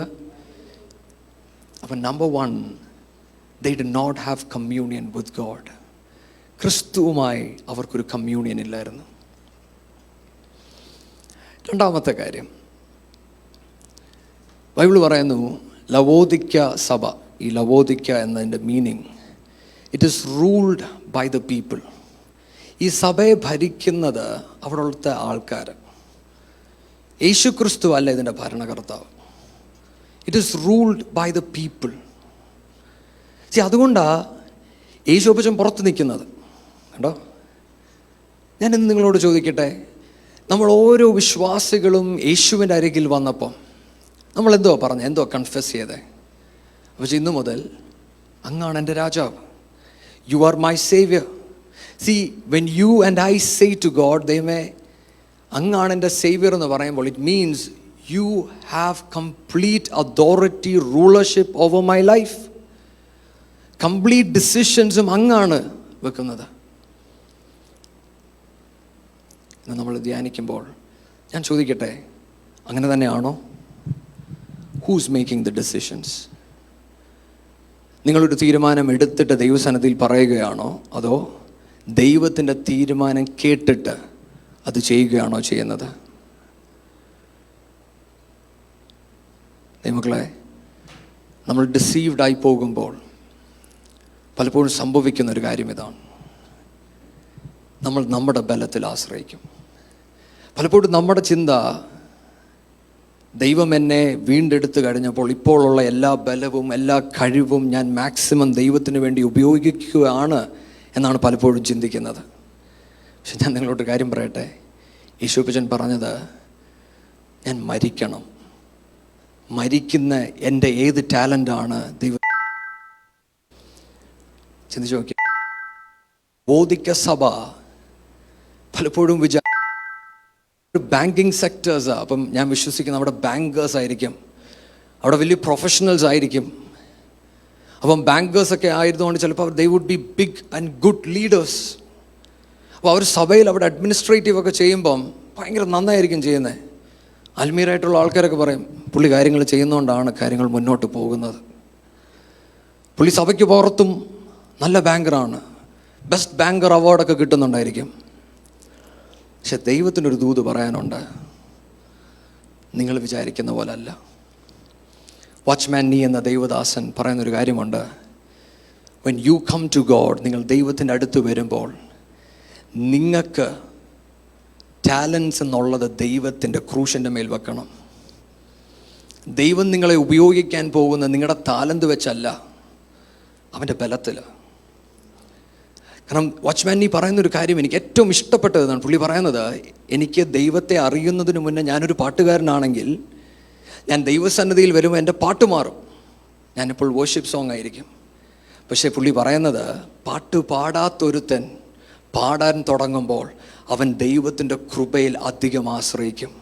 അപ്പം number 1, they did not have communion with God. ക്രിസ്തുവുമായി അവർക്കൊരു കമ്മ്യൂണിയൻ ഇല്ലായിരുന്നു. രണ്ടാമത്തെ കാര്യം, ബൈബിൾ പറയുന്നു ലവോദിക്ക സഭ, ഈ ലവോദിക്ക എന്നതിൻ്റെ meaning, it is ruled by the people. ഈ സഭയെ ഭരിക്കുന്നത് അവിടുത്തെ ആൾക്കാർ. യേശു ക്രിസ്തു അല്ല ഇതിൻ്റെ ഭരണകർത്താവ്. It is ruled by the people. അതുകൊണ്ടാണ് യേശു അപ്പച്ചൻ പുറത്ത് നിൽക്കുന്നത്. കണ്ടോ? ഞാനിന്ന് നിങ്ങളോട് ചോദിക്കട്ടെ, നമ്മൾ ഓരോ വിശ്വാസികളും യേശുവിൻ്റെ അരികിൽ വന്നപ്പം നമ്മൾ എന്തോ പറഞ്ഞു, എന്തോ കൺഫെസ് ചെയ്തേ? പക്ഷെ ഇന്നു മുതൽ അങ്ങാണ് എൻ്റെ രാജാവ്. You are my Xavier. See, when you and I say to God, ദൈവമേ അങ്ങാണ് എൻ്റെ സേവിയർ എന്ന് പറയുമ്പോൾ, it means you have complete authority, rulership over my life. Complete ഡിസിഷൻസും അങ്ങാണ് വെക്കുന്നത്. എന്ന് നമ്മൾ ധ്യാനിക്കുമ്പോൾ ഞാൻ ചോദിക്കട്ടെ, അങ്ങനെ തന്നെയാണോ? Who's making the decisions? നിങ്ങളൊരു തീരുമാനം എടുത്തിട്ട് ദൈവസന്നിധിയിൽ പറയുകയാണോ? അതോ ദൈവത്തിൻ്റെ തീരുമാനം കേട്ടിട്ട് അത് ചെയ്യുകയാണോ ചെയ്യുന്നത്? ദൈവമക്കളെ, നമ്മൾ ഡിസീവ്ഡ് ആയി പോകുമ്പോൾ പലപ്പോഴും സംഭവിക്കുന്നൊരു കാര്യം ഇതാണ്, നമ്മൾ നമ്മുടെ ബലത്തിൽ ആശ്രയിക്കും. പലപ്പോഴും നമ്മുടെ ചിന്ത, ദൈവം എന്നെ വീണ്ടെടുത്ത് കഴിഞ്ഞപ്പോൾ ഇപ്പോഴുള്ള എല്ലാ ബലവും എല്ലാ കഴിവും ഞാൻ മാക്സിമം ദൈവത്തിന് വേണ്ടി ഉപയോഗിക്കുകയാണ് എന്നാണ് പലപ്പോഴും ചിന്തിക്കുന്നത്. പക്ഷെ ഞാൻ നിങ്ങളോട് കാര്യം പറയട്ടെ, യേശുപ്പച്ചൻ പറഞ്ഞത് ഞാൻ മരിക്കണം, മരിക്കുന്ന എൻ്റെ ഏത് ടാലൻ്റാണ് ദൈവം. ചിന്തിച്ചു നോക്കി. ബോധിക്ക സഭ പലപ്പോഴും ബാങ്കിങ് സെക്ടേഴ്സ്, അപ്പം ഞാൻ വിശ്വസിക്കുന്ന അവിടെ ബാങ്കേഴ്സ് ആയിരിക്കും, അവിടെ വലിയ പ്രൊഫഷണൽസ് ആയിരിക്കും. അപ്പം ബാങ്കേഴ്സൊക്കെ ആയിരുന്നുകൊണ്ട് ചിലപ്പോൾ they would be big and good leaders. അപ്പോൾ അവർ സഭയിൽ അവിടെ അഡ്മിനിസ്ട്രേറ്റീവ് ഒക്കെ ചെയ്യുമ്പം ഭയങ്കര നന്നായിരിക്കും ചെയ്യുന്നത്. ആത്മീയരായിട്ടുള്ള ആൾക്കാരൊക്കെ പറയും പുള്ളി കാര്യങ്ങൾ ചെയ്യുന്നതുകൊണ്ടാണ് കാര്യങ്ങൾ മുന്നോട്ട് പോകുന്നത്. പുള്ളി സഭയ്ക്ക് പുറത്തും നല്ല ബാങ്കറാണ്, ബെസ്റ്റ് ബാങ്കർ അവാർഡൊക്കെ കിട്ടുന്നുണ്ടായിരിക്കും. പക്ഷെ ദൈവത്തിനൊരു ദൂത് പറയാനുണ്ട്, നിങ്ങൾ വിചാരിക്കുന്ന പോലെ അല്ല. വാച്ച്മാൻ നീ എന്ന ദൈവദാസൻ പറയുന്നൊരു കാര്യമുണ്ട്, when you come to God, നിങ്ങൾ ദൈവത്തിൻ്റെ അടുത്ത് വരുമ്പോൾ നിങ്ങൾക്ക് ടാലൻസ് എന്നുള്ളത് ദൈവത്തിൻ്റെ ക്രൂശിൻ്റെ മേൽ വെക്കണം. ദൈവം നിങ്ങളെ ഉപയോഗിക്കാൻ പോകുന്ന നിങ്ങളുടെ താലന്ത് വെച്ചല്ല, അവൻ്റെ ബലത്തിൽ. കാരണം വാച്ച്മാൻ നീ പറയുന്നൊരു കാര്യം എനിക്ക് ഏറ്റവും ഇഷ്ടപ്പെട്ടതാണ്. പുള്ളി പറയുന്നത്, എനിക്ക് ദൈവത്തെ അറിയുന്നതിന് മുന്നേ ഞാനൊരു പാട്ടുകാരനാണെങ്കിൽ ഞാൻ ദൈവസന്നിധിയിൽ വരുമ്പോൾ എൻ്റെ പാട്ട് മാറും, ഞാനിപ്പോൾ വർഷിപ്പ് സോങ് ആയിരിക്കും. പക്ഷേ പുള്ളി പറയുന്നത്, പാട്ട് പാടാത്തൊരുത്തൻ പാടാൻ തുടങ്ങുമ്പോൾ അവൻ ദൈവത്തിൻ്റെ കൃപയിൽ അധികം ആശ്രയിക്കും.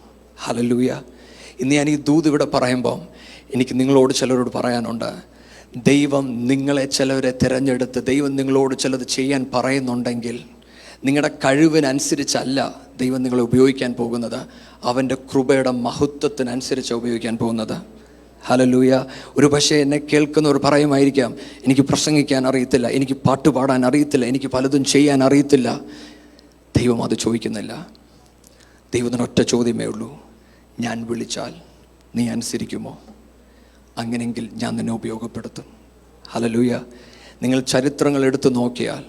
ഹല്ലേലൂയ. ഇന്ന് ഞാൻ ഈ ദൂത് ഇവിടെ പറയുമ്പം എനിക്ക് നിങ്ങളോട് ചിലരോട് പറയാനുണ്ട്, ദൈവം നിങ്ങളെ ചിലവരെ തിരഞ്ഞെടുത്ത് ദൈവം നിങ്ങളോട് ചിലത് ചെയ്യാൻ പറയുന്നുണ്ടെങ്കിൽ നിങ്ങളുടെ കഴിവിനനുസരിച്ചല്ല ദൈവം നിങ്ങളെ ഉപയോഗിക്കാൻ പോകുന്നത്, അവൻ്റെ കൃപയുടെ മഹത്വത്തിനനുസരിച്ച് ഉപയോഗിക്കാൻ പോകുന്നത്. ഹല്ലേലൂയ. ഒരു പക്ഷേ എന്നെ കേൾക്കുന്നവർ പറയുമായിരിക്കാം, എനിക്ക് പ്രസംഗിക്കാൻ അറിയത്തില്ല, എനിക്ക് പാട്ട് പാടാൻ അറിയത്തില്ല, എനിക്ക് പലതും ചെയ്യാൻ അറിയത്തില്ല. ദൈവം അത് ചോദിക്കുന്നില്ല. ദൈവത്തിനൊറ്റ ചോദ്യമേ ഉള്ളൂ, ഞാൻ വിളിച്ചാൽ നീ അനുസരിക്കുമോ? അങ്ങനെയെങ്കിൽ ഞാൻ നിന്നെ ഉപയോഗപ്പെടുത്തും. ഹല്ലേലൂയ. നിങ്ങൾ ചരിത്രങ്ങൾ എടുത്തു നോക്കിയാൽ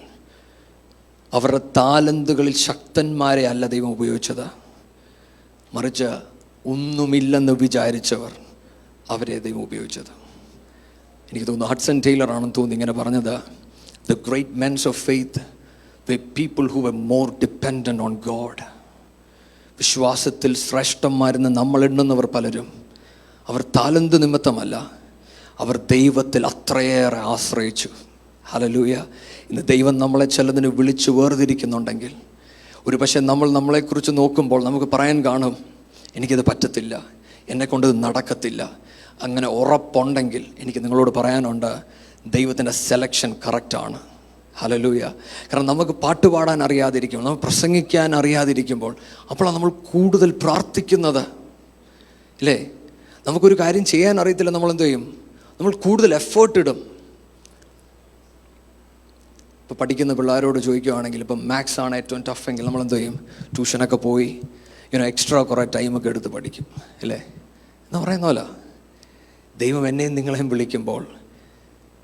അവരുടെ താലന്തുകളിൽ ശക്തന്മാരെ അല്ല ദൈവം ഉപയോഗിച്ചത്, മറിച്ച് ഒന്നുമില്ലെന്ന് വിചാരിച്ചവർ അവരെ ദൈവം ഉപയോഗിച്ചത്. എനിക്ക് തോന്നുന്നു ഹഡ്സൺ ടൈലർ ആണെന്ന് തോന്നുന്നു ഇങ്ങനെ പറഞ്ഞത്, the great men's of faith were people who were more dependent on God. വിശ്വാസത്തിൽ ശ്രേഷ്ഠന്മാരെന്ന് നമ്മൾ എണ്ണുന്നവർ പലരും അവർ താലന്ത് നിമിത്തമല്ല, അവർ ദൈവത്തിൽ അത്രയേറെ ആശ്രയിച്ചു. ഹല്ലേലൂയ. ഇന്ന് ദൈവം നമ്മളെ ചിലതിന് വിളിച്ച് വേർതിരിക്കുന്നുണ്ടെങ്കിൽ ഒരു പക്ഷേ നമ്മളെക്കുറിച്ച് നോക്കുമ്പോൾ നമുക്ക് പറയാൻ കാണും, എനിക്കിത് പറ്റത്തില്ല, എന്നെക്കൊണ്ട് ഇത് നടക്കത്തില്ല. അങ്ങനെ ഉറപ്പുണ്ടെങ്കിൽ എനിക്ക് നിങ്ങളോട് പറയാനുണ്ട്, ദൈവത്തിൻ്റെ സെലക്ഷൻ കറക്റ്റാണ്. ഹല്ലേലൂയ. കാരണം നമുക്ക് പാട്ട് പാടാൻ അറിയാതിരിക്കുമ്പോൾ, നമുക്ക് പ്രസംഗിക്കാൻ അറിയാതിരിക്കുമ്പോൾ അപ്പോഴാണ് നമ്മൾ കൂടുതൽ പ്രാർത്ഥിക്കുന്നത്, ഇല്ലേ? നമുക്കൊരു കാര്യം ചെയ്യാൻ അറിയത്തില്ല, നമ്മൾ എന്ത് ചെയ്യും? നമ്മൾ കൂടുതൽ എഫേർട്ട് ഇടും. ഇപ്പോൾ പഠിക്കുന്ന പിള്ളേരോട് ചോദിക്കുകയാണെങ്കിൽ, ഇപ്പം മാത്സ് ആണ് ഏറ്റവും ടഫെങ്കിൽ നമ്മൾ എന്ത് ചെയ്യും? ട്യൂഷനൊക്കെ പോയി എക്സ്ട്രാ കുറേ ടൈമൊക്കെ എടുത്ത് പഠിക്കും, അല്ലേ? എന്ന് പറയുന്ന പോലെ ദൈവം എന്നെയും നിങ്ങളെയും വിളിക്കുമ്പോൾ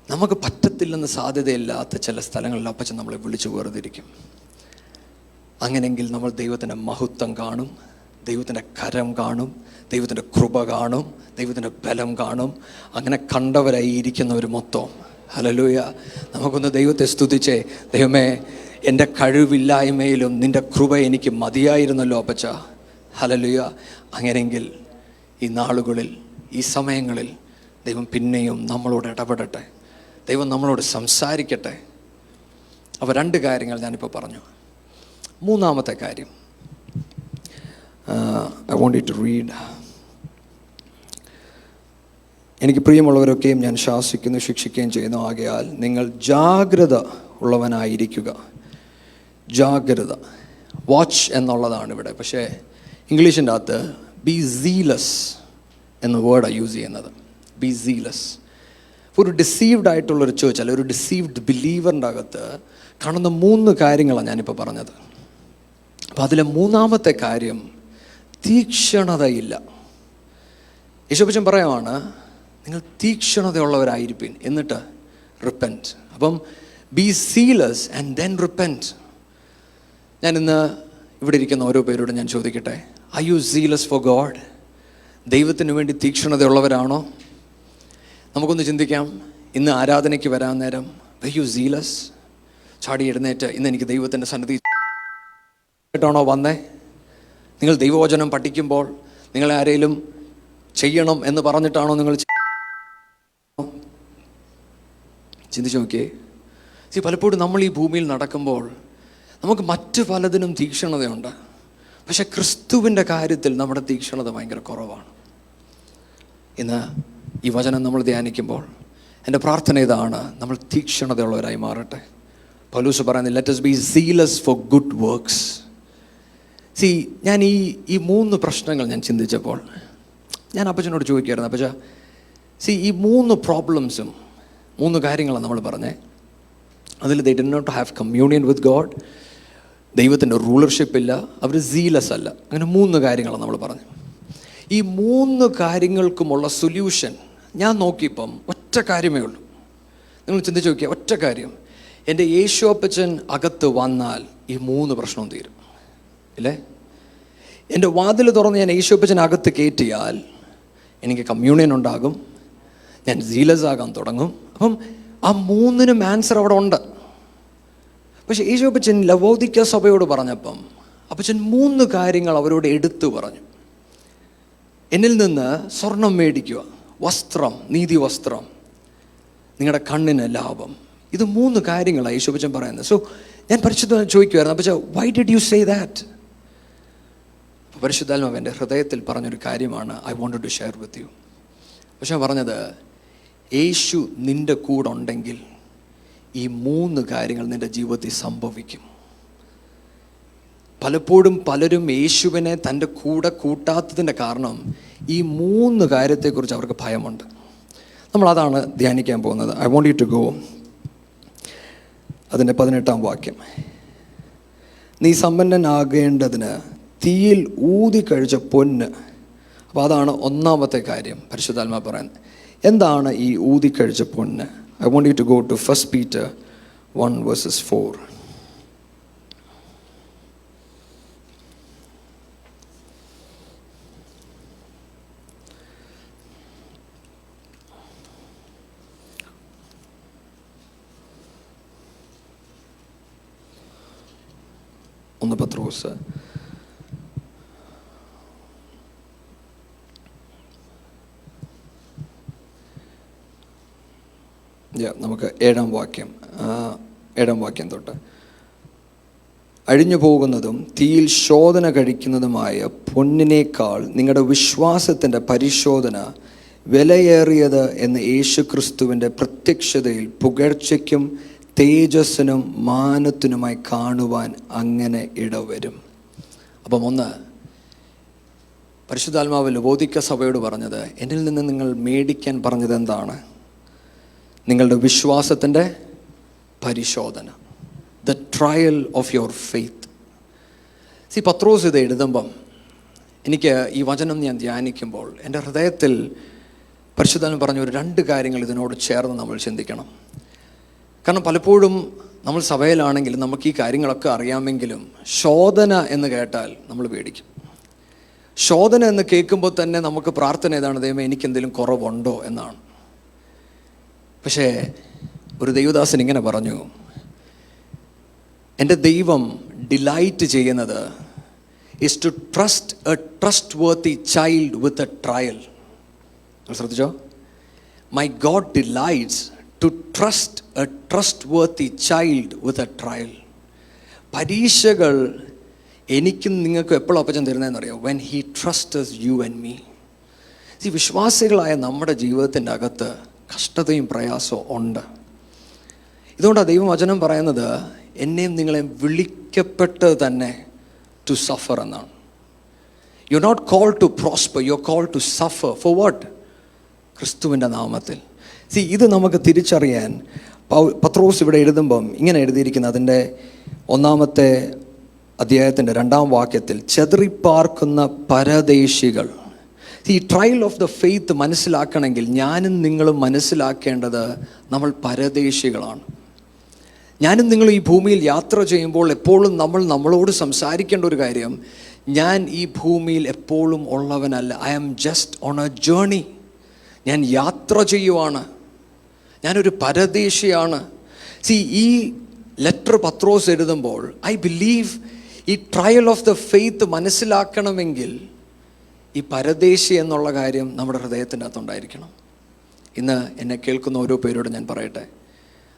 നമുക്ക് പറ്റത്തില്ലെന്ന് സാധ്യതയില്ലാത്ത ചില സ്ഥലങ്ങളിൽ അപ്പച്ചൻ നമ്മളെ വിളിച്ച് വേർതിരിക്കും. അങ്ങനെയെങ്കിൽ നമ്മൾ ദൈവത്തിൻ്റെ മഹത്വം കാണും, ദൈവത്തിൻ്റെ കരം കാണും, ദൈവത്തിൻ്റെ കൃപ കാണും, ദൈവത്തിൻ്റെ ബലം കാണും. അങ്ങനെ കണ്ടവരായി ഇരിക്കുന്നവർ മൊത്തം. ഹല്ലേലൂയ. നമുക്കൊന്ന് ദൈവത്തെ സ്തുതിച്ചേ, ദൈവമേ എൻ്റെ കഴിവില്ലായ്മയിലും നിൻ്റെ കൃപ എനിക്ക് മതിയായിരുന്നല്ലോ അപ്പച്ച. ഹല്ലേലൂയ. അങ്ങനെയെങ്കിൽ ഈ നാളുകളിൽ, ഈ സമയങ്ങളിൽ ദൈവം പിന്നെയും നമ്മളോട് ഇടപെടട്ടെ, ദൈവം നമ്മളോട് സംസാരിക്കട്ടെ. അപ്പോൾ രണ്ട് കാര്യങ്ങൾ ഞാനിപ്പോൾ പറഞ്ഞു. മൂന്നാമത്തെ കാര്യം I want you to read. എനിക്ക് പ്രിയമുള്ളവരൊക്കെയും ഞാൻ ശാസിക്കുന്നു, ശിക്ഷിക്കുകയും ചെയ്യുന്നു. ആകയാൽ നിങ്ങൾ ജാഗ്രത ഉള്ളവനായിരിക്കുക. ജാഗ്രത, വാച്ച് എന്നുള്ളതാണ് ഇവിടെ. പക്ഷേ ഇംഗ്ലീഷിൻ്റെ അകത്ത് ബി സീലസ് എന്ന വേർഡാണ് യൂസ് ചെയ്യുന്നത്. ബി സീലസ്. ഒരു ഡിസീവ്ഡ് ആയിട്ടുള്ളൊരു ചേർച്ച്, അല്ലെ ഒരു ഡിസീവ്ഡ് ബിലീവറിൻ്റെ അകത്ത് കാണുന്ന 3 കാര്യങ്ങളാണ് ഞാനിപ്പോൾ പറഞ്ഞത്. അപ്പോൾ അതിലെ മൂന്നാമത്തെ കാര്യം തീക്ഷ്ണതയില്ല. യേശുപ്പച്ചൻ പറയുവാണ്, നിങ്ങൾ തീക്ഷ്ണതയുള്ളവരായിരിക്കും, എന്നിട്ട് റിപ്പൻറ്റ്. അപ്പം ബി സീലസ് ആൻഡ് ദെൻ റിപ്പൻറ്റ്. ഞാൻ ഇന്ന് ഇവിടെ ഇരിക്കുന്ന ഓരോ പേരോടും ഞാൻ ചോദിക്കട്ടെ, ആർ യു സീലസ് ഫോർ ഗോഡ്? ദൈവത്തിന് വേണ്ടി തീക്ഷ്ണതയുള്ളവരാണോ? നമുക്കൊന്ന് ചിന്തിക്കാം. ഇന്ന് ആരാധനയ്ക്ക് വരാൻ നേരം, വർ യു സീലസ്? ചാടി എഴുന്നേറ്റ് ഇന്ന് എനിക്ക് ദൈവത്തിൻ്റെ സന്നിധി ാണോ വന്നേ? നിങ്ങൾ ദൈവവചനം പഠിക്കുമ്പോൾ നിങ്ങളെ ആരെങ്കിലും ചെയ്യണം എന്ന് പറഞ്ഞിട്ടാണോ നിങ്ങൾ ചിന്തിച്ചു നോക്കിയേ? പലപ്പോഴും നമ്മൾ ഈ ഭൂമിയിൽ നടക്കുമ്പോൾ നമുക്ക് മറ്റു പലതിനും തീക്ഷ്ണതയുണ്ട്, പക്ഷെ ക്രിസ്തുവിൻ്റെ കാര്യത്തിൽ നമ്മുടെ തീക്ഷ്ണത ഭയങ്കര കുറവാണ്. ഇന്ന് ഈ വചനം നമ്മൾ ധ്യാനിക്കുമ്പോൾ എൻ്റെ പ്രാർത്ഥന ഇതാണ്, നമ്മൾ തീക്ഷ്ണതയുള്ളവരായി മാറട്ടെ. പൗലോസ് പറയുന്നത്, let us be zealous for good works. ഞാൻ ഈ 3 പ്രശ്നങ്ങൾ ഞാൻ ചിന്തിച്ചപ്പോൾ ഞാൻ അപ്പച്ചനോട് ചോദിക്കുകയായിരുന്നു, അപ്പച്ച ഈ 3 പ്രോബ്ലംസും 3 കാര്യങ്ങളാണ് നമ്മൾ പറഞ്ഞേ. അതിൽ they did not have communion with God, ദൈവത്തിൻ്റെ റൂളർഷിപ്പ് ഇല്ല, അവർ സീലസ് അല്ല. അങ്ങനെ 3 കാര്യങ്ങളാണ് നമ്മൾ പറഞ്ഞു. ഈ 3 കാര്യങ്ങൾക്കുമുള്ള സൊല്യൂഷൻ ഞാൻ നോക്കിയപ്പം ഒറ്റ കാര്യമേ ഉള്ളൂ. നിങ്ങൾ ചിന്തിച്ച് നോക്കിയാൽ ഒറ്റ കാര്യം, എൻ്റെ യേശു അപ്പച്ചൻ അകത്ത് വന്നാൽ ഈ 3 പ്രശ്നവും തീരും ഇല്ലേ? എൻ്റെ വാതിൽ തുറന്ന് ഞാൻ യേശു അപ്പച്ചൻ അകത്ത് കയറ്റിയാൽ എനിക്ക് കമ്മ്യൂണിയൻ ഉണ്ടാകും, ഞാൻ സീലസ് ആകാൻ തുടങ്ങും. അപ്പം ആ 3നും ആൻസർ അവിടെ ഉണ്ട്. പക്ഷേ യേശു അപ്പച്ചൻ ലവോദിക്ക സഭയോട് പറഞ്ഞപ്പം അപ്പച്ചൻ 3 കാര്യങ്ങൾ അവരോട് എടുത്തു പറഞ്ഞു. എന്നിൽ നിന്ന് സ്വർണം മേടിക്കുക, വസ്ത്രം, നീതി വസ്ത്രം, നിങ്ങളുടെ കണ്ണിന് ലാഭം. ഇത് 3 കാര്യങ്ങളാണ് യേശു അപ്പച്ചൻ പറയുന്നത്. സോ ഞാൻ പരിശുദ്ധ ചോദിക്കുമായിരുന്നു, അപ്പച്ച why did you say that? പരിശുദ്ധാത്മാവ് എൻ്റെ ഹൃദയത്തിൽ പറഞ്ഞൊരു കാര്യമാണ് I wanted to share with you. പക്ഷെ പറഞ്ഞത്, യേശു നിൻ്റെ കൂടെ ഉണ്ടെങ്കിൽ ഈ 3 കാര്യങ്ങൾ നിൻ്റെ ജീവിതത്തിൽ സംഭവിക്കും. പലപ്പോഴും പലരും യേശുവിനെ തൻ്റെ കൂടെ കൂട്ടാത്തതിൻ്റെ കാരണം ഈ 3 കാര്യത്തെക്കുറിച്ച് അവർക്ക് ഭയമുണ്ട്. നമ്മളതാണ് ധ്യാനിക്കാൻ പോകുന്നത്. I want you to go അതിൻ്റെ 18-ാം വാക്യം. നീ സമ്പന്നനാകേണ്ടതിന് തീയിൽ ഊതി കഴിച്ച പൊന്ന്. അപ്പോൾ അതാണ് 1ാമത്തെ കാര്യം പരിശുദ്ധാത്മാവ് പറയുന്നത്. എന്താണ് ഈ ഊതിക്കഴിച്ച പൊന്ന്? I want you to go to 1 Peter 1:4. പത്രോസ് നമുക്ക് 7-ാം വാക്യം തൊട്ട്. അഴിഞ്ഞു പോകുന്നതും തീയിൽ ശോധന കഴിക്കുന്നതുമായ പൊന്നിനേക്കാൾ നിങ്ങളുടെ വിശ്വാസത്തിൻ്റെ പരിശോധന വിലയേറിയത് എന്ന് യേശുക്രിസ്തുവിൻ്റെ പ്രത്യക്ഷതയിൽ പുകഴ്ചയ്ക്കും തേജസ്സിനും മാനത്തിനുമായി കാണുവാൻ അങ്ങനെ ഇടവരും. അപ്പം പരിശുദ്ധാത്മാവ് ലവോദിക്ക സഭയോട് പറഞ്ഞത്, എന്നിൽ നിന്ന് നിങ്ങൾ മേടിക്കാൻ പറഞ്ഞത് എന്താണ്? നിങ്ങളുടെ വിശ്വാസത്തിൻ്റെ പരിശോധന, the trial of your faith. പത്രോസ് ഇത് എഴുതുമ്പം എനിക്ക് ഈ വചനം ഞാൻ ധ്യാനിക്കുമ്പോൾ എൻ്റെ ഹൃദയത്തിൽ പരിശുദ്ധാത്മാവ് പറഞ്ഞ ഒരു 2 കാര്യങ്ങൾ ഇതിനോട് ചേർന്ന് നമ്മൾ ചിന്തിക്കണം. കാരണം പലപ്പോഴും നമ്മൾ സഭയിലാണെങ്കിലും നമുക്ക് ഈ കാര്യങ്ങളൊക്കെ അറിയാമെങ്കിലും ശോധന എന്ന് കേട്ടാൽ നമ്മൾ പേടിക്കും. ശോധന എന്ന് കേൾക്കുമ്പോൾ തന്നെ നമുക്ക് പ്രാർത്ഥന ഏതാണ്? ദൈവമേ, എനിക്കെന്തെങ്കിലും കുറവുണ്ടോ എന്നാണ്. പക്ഷേ ഒരു ദൈവദാസൻ ഇങ്ങനെ പറഞ്ഞു, എൻ്റെ ദൈവം ഡിലൈറ്റ് ചെയ്യുന്നത് is to trust a trustworthy child with a trial. ശ്രദ്ധിച്ചോ? My God delights to trust a trustworthy child with a trial. പരീക്ഷകൾ എനിക്കും നിങ്ങൾക്കും എപ്പോഴും അപ്പച്ചൻ തരുന്നതെന്നറിയോ? when he trusts you and me. വിശ്വാസികളായ നമ്മുടെ ജീവിതത്തിൻ്റെ അകത്ത് കഷ്ടതയും പ്രയാസവും ഉണ്ട്. ഇതുകൊണ്ടാണ് ദൈവവചനം പറയുന്നത്, എന്നെയും നിങ്ങളെയും വിളിക്കപ്പെട്ടത് തന്നെ ടു സഫർ എന്നാണ്. You are not called to prosper, you are called to suffer. For what? ക്രിസ്തുവിൻ്റെ നാമത്തിൽ. ഇത് നമുക്ക് തിരിച്ചറിയാൻ പത്രോസ് ഇവിടെ എഴുതുമ്പം ഇങ്ങനെ എഴുതിയിരിക്കുന്നത്, അതിൻ്റെ 1-ാമത്തെ അധ്യായത്തിൻ്റെ 2-ാം വാക്യത്തിൽ, ചെതറിപ്പാർക്കുന്ന പരദേശികൾ. ഈ ട്രയൽ ഓഫ് ദ ഫെയ്ത്ത് മനസ്സിലാക്കണമെങ്കിൽ ഞാനും നിങ്ങളും മനസ്സിലാക്കേണ്ടത് നമ്മൾ പരദേശികളാണ്. ഞാനും നിങ്ങളും ഈ ഭൂമിയിൽ യാത്ര ചെയ്യുമ്പോൾ എപ്പോഴും നമ്മളോട് സംസാരിക്കേണ്ട ഒരു കാര്യം, ഞാൻ ഈ ഭൂമിയിൽ എപ്പോഴും ഉള്ളവനല്ല. I am just on a journey. ഞാൻ യാത്ര ചെയ്യുവാണ്, ഞാനൊരു പരദേശിയാണ്. ഈ ലെറ്റർ പത്രോസ് എഴുതുമ്പോൾ ഐ ബിലീവ് ഈ ട്രയൽ ഓഫ് ദ ഫെയ്ത്ത് മനസ്സിലാക്കണമെങ്കിൽ ഈ പരദേശി എന്നുള്ള കാര്യം നമ്മുടെ ഹൃദയത്തിൻ്റെ അകത്തുണ്ടായിരിക്കണം. ഇന്ന് എന്നെ കേൾക്കുന്ന ഓരോ പേരോട് ഞാൻ പറയട്ടെ,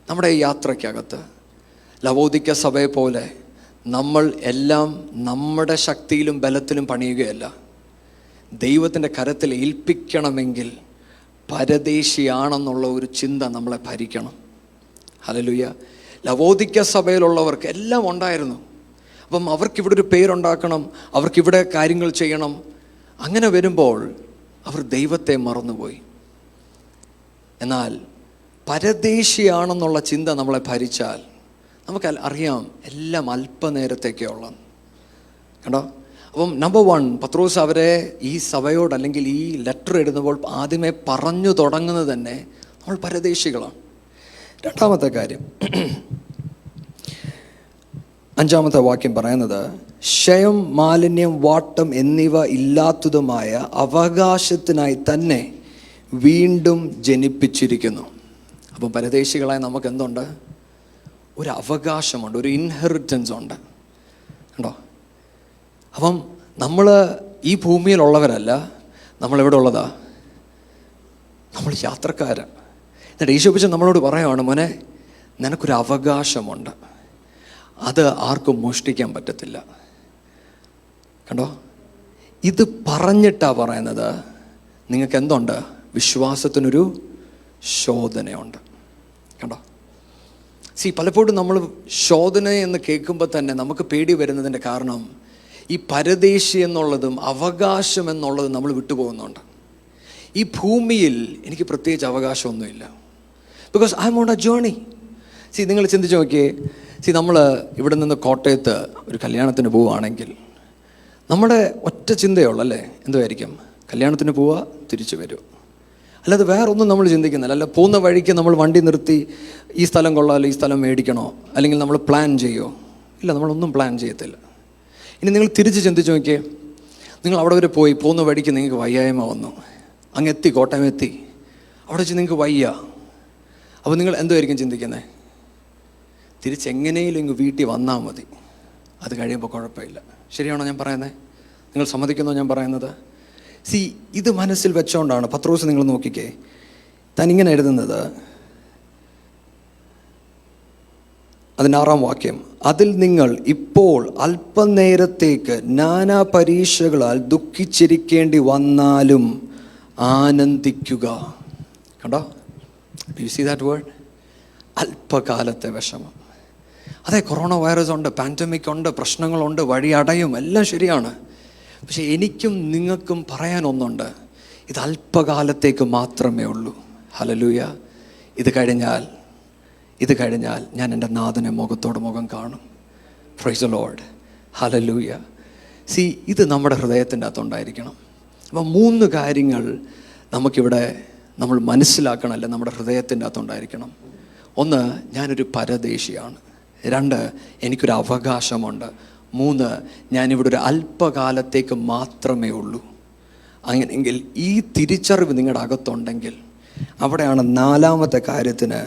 നമ്മുടെ ഈ യാത്രയ്ക്കകത്ത് ലവോദിക്ക സഭയെ പോലെ നമ്മൾ എല്ലാം നമ്മുടെ ശക്തിയിലും ബലത്തിലും പണിയുകയല്ല. ദൈവത്തിൻ്റെ കരത്തിൽ ഏൽപ്പിക്കണമെങ്കിൽ പരദേശിയാണെന്നുള്ള ഒരു ചിന്ത നമ്മളെ ഭരിക്കണം. ഹല്ലേലൂയ. ലവോദിക്ക സഭയിലുള്ളവർക്ക് എല്ലാം ഉണ്ടായിരുന്നു. അപ്പം അവർക്കിവിടെ ഒരു പേരുണ്ടാക്കണം, അവർക്കിവിടെ കാര്യങ്ങൾ ചെയ്യണം. അങ്ങനെ വരുമ്പോൾ അവർ ദൈവത്തെ മറന്നുപോയി. എന്നാൽ പരദേശിയാണെന്നുള്ള ചിന്ത നമ്മളെ ഭരിച്ചാൽ നമുക്ക് അറിയാം എല്ലാം അല്പനേരത്തേക്കേ ഉള്ളത്. കണ്ടോ? അപ്പം നമ്പർ 1, പത്രോസ് അവരെ ഈ സഭയോട് അല്ലെങ്കിൽ ഈ ലെറ്റർ എഴുതുമ്പോൾ ആദ്യമേ പറഞ്ഞു തുടങ്ങുന്നത് തന്നെ നമ്മൾ പരദേശികളാണ്. രണ്ടാമത്തെ കാര്യം, 5-ാമത്തെ വാക്യം പറയുന്നത്, ക്ഷയം, മാലിന്യം, വാട്ടം എന്നിവ ഇല്ലാത്തതുമായ അവകാശത്തിനായി തന്നെ വീണ്ടും ജനിപ്പിച്ചിരിക്കുന്നു. അപ്പം പരദേശികളായി നമുക്ക് എന്തുണ്ട്? ഒരു അവകാശമുണ്ട്, ഒരു ഇൻഹെറിറ്റൻസ് ഉണ്ട്. കണ്ടോ? അപ്പം നമ്മൾ ഈ ഭൂമിയിലുള്ളവരല്ല, നമ്മളെവിടെ ഉള്ളതാ? നമ്മൾ യാത്രക്കാരാണ്. എന്നിട്ട് യേശുപിച്ച് നമ്മളോട് പറയുവാണ്, മോനെ നിനക്കൊരു അവകാശമുണ്ട്, അത് ആർക്കും മോഷ്ടിക്കാൻ പറ്റത്തില്ല. കണ്ടോ? ഇത് പറഞ്ഞിട്ടാണ് പറയുന്നത് നിങ്ങൾക്ക് എന്തുണ്ട്? വിശ്വാസത്തിനൊരു ശോധനയുണ്ട്. കണ്ടോ? പലപ്പോഴും നമ്മൾ ശോധന എന്ന് കേൾക്കുമ്പോൾ തന്നെ നമുക്ക് പേടി വരുന്നതിൻ്റെ കാരണം ഈ പരദേശി എന്നുള്ളതും അവകാശം എന്നുള്ളതും നമ്മൾ വിട്ടുപോകുന്നുണ്ട്. ഈ ഭൂമിയിൽ എനിക്ക് പ്രത്യേകിച്ച് അവകാശമൊന്നുമില്ല, because I am on a journey. നിങ്ങൾ ചിന്തിച്ച് നോക്കിയേ, നമ്മൾ ഇവിടെ നിന്ന് കോട്ടയത്ത് ഒരു കല്യാണത്തിന് പോവുകയാണെങ്കിൽ നമ്മുടെ ഒറ്റ ചിന്തയുള്ളൂ അല്ലേ? എന്തുമായിരിക്കും? കല്യാണത്തിന് പോവുക, തിരിച്ചു വരും. അല്ലാതെ വേറൊന്നും നമ്മൾ ചിന്തിക്കുന്നില്ല. അല്ല, പോകുന്ന വഴിക്ക് നമ്മൾ വണ്ടി നിർത്തി ഈ സ്ഥലം കൊള്ളാമല്ലോ, ഈ സ്ഥലം മേടിക്കണോ, അല്ലെങ്കിൽ നമ്മൾ പ്ലാൻ ചെയ്യുമോ? ഇല്ല, നമ്മളൊന്നും പ്ലാൻ ചെയ്യത്തില്ല. ഇനി നിങ്ങൾ തിരിച്ച് ചിന്തിച്ച് നോക്കിയേ, നിങ്ങൾ അവിടെ വരെ പോയി, പോകുന്ന വഴിക്ക് നിങ്ങൾക്ക് വയ്യായ്മ വന്നു, അങ്ങ് എത്തി, കോട്ടയം എത്തി, അവിടെ വെച്ച് നിങ്ങൾക്ക് വയ്യ. അപ്പോൾ നിങ്ങൾ എന്തുമായിരിക്കും ചിന്തിക്കുന്നത്? തിരിച്ചെങ്ങനെയും ഇങ്ങ് വീട്ടിൽ വന്നാൽ മതി, അത് കഴിയുമ്പോൾ കുഴപ്പമില്ല. ശരിയാണോ ഞാൻ പറയുന്നത്? നിങ്ങൾ സമ്മതിക്കുന്നോ ഞാൻ പറയുന്നത്? ഇത് മനസ്സിൽ വെച്ചുകൊണ്ടാണ് പത്രോസ്, നിങ്ങൾ നോക്കിക്കേ, താൻ ഇങ്ങനെ എഴുതുന്നത്. അതിൻ്റെ 6-ാം വാക്യം, അതിൽ നിങ്ങൾ ഇപ്പോൾ അല്പനേരത്തേക്ക് നാനാ പരീക്ഷകളാൽ ദുഃഖിച്ചിരിക്കേണ്ടി വന്നാലും ആനന്ദിക്കുക. കണ്ടോ? Do you see that word? അല്പകാലത്തെ വിഷമം. അതെ, കൊറോണ വൈറസ് ഉണ്ട്, പാൻഡമിക് ഉണ്ട്, പ്രശ്നങ്ങളുണ്ട്, വഴി അടയും, എല്ലാം ശരിയാണ്. പക്ഷെ എനിക്കും നിങ്ങൾക്കും പറയാനൊന്നുണ്ട്, ഇത് അല്പകാലത്തേക്ക് മാത്രമേ ഉള്ളൂ. ഹല്ലേലൂയ. ഇത് കഴിഞ്ഞാൽ ഞാൻ എൻ്റെ നാഥനെ മുഖത്തോട് മുഖം കാണും. Praise the Lord. ഹല്ലേലൂയ. ഇത് നമ്മുടെ ഹൃദയത്തിൻ്റെ അകത്തുണ്ടായിരിക്കണം. അപ്പം 3 കാര്യങ്ങൾ നമുക്കിവിടെ നമ്മൾ മനസ്സിലാക്കണമല്ലേ, നമ്മുടെ ഹൃദയത്തിൻ്റെ അകത്തുണ്ടായിരിക്കണം. 1, ഞാനൊരു പരദേശിയാണ്. 2, എനിക്കൊരു അവകാശമുണ്ട്. 3, ഞാനിവിടെ ഒരു അല്പകാലത്തേക്ക് മാത്രമേ ഉള്ളൂ. അങ്ങനെയെങ്കിൽ ഈ തിരിച്ചറിവ് നിങ്ങളുടെ അകത്തുണ്ടെങ്കിൽ അവിടെയാണ് 4-ാമത്തെ കാര്യത്തിന്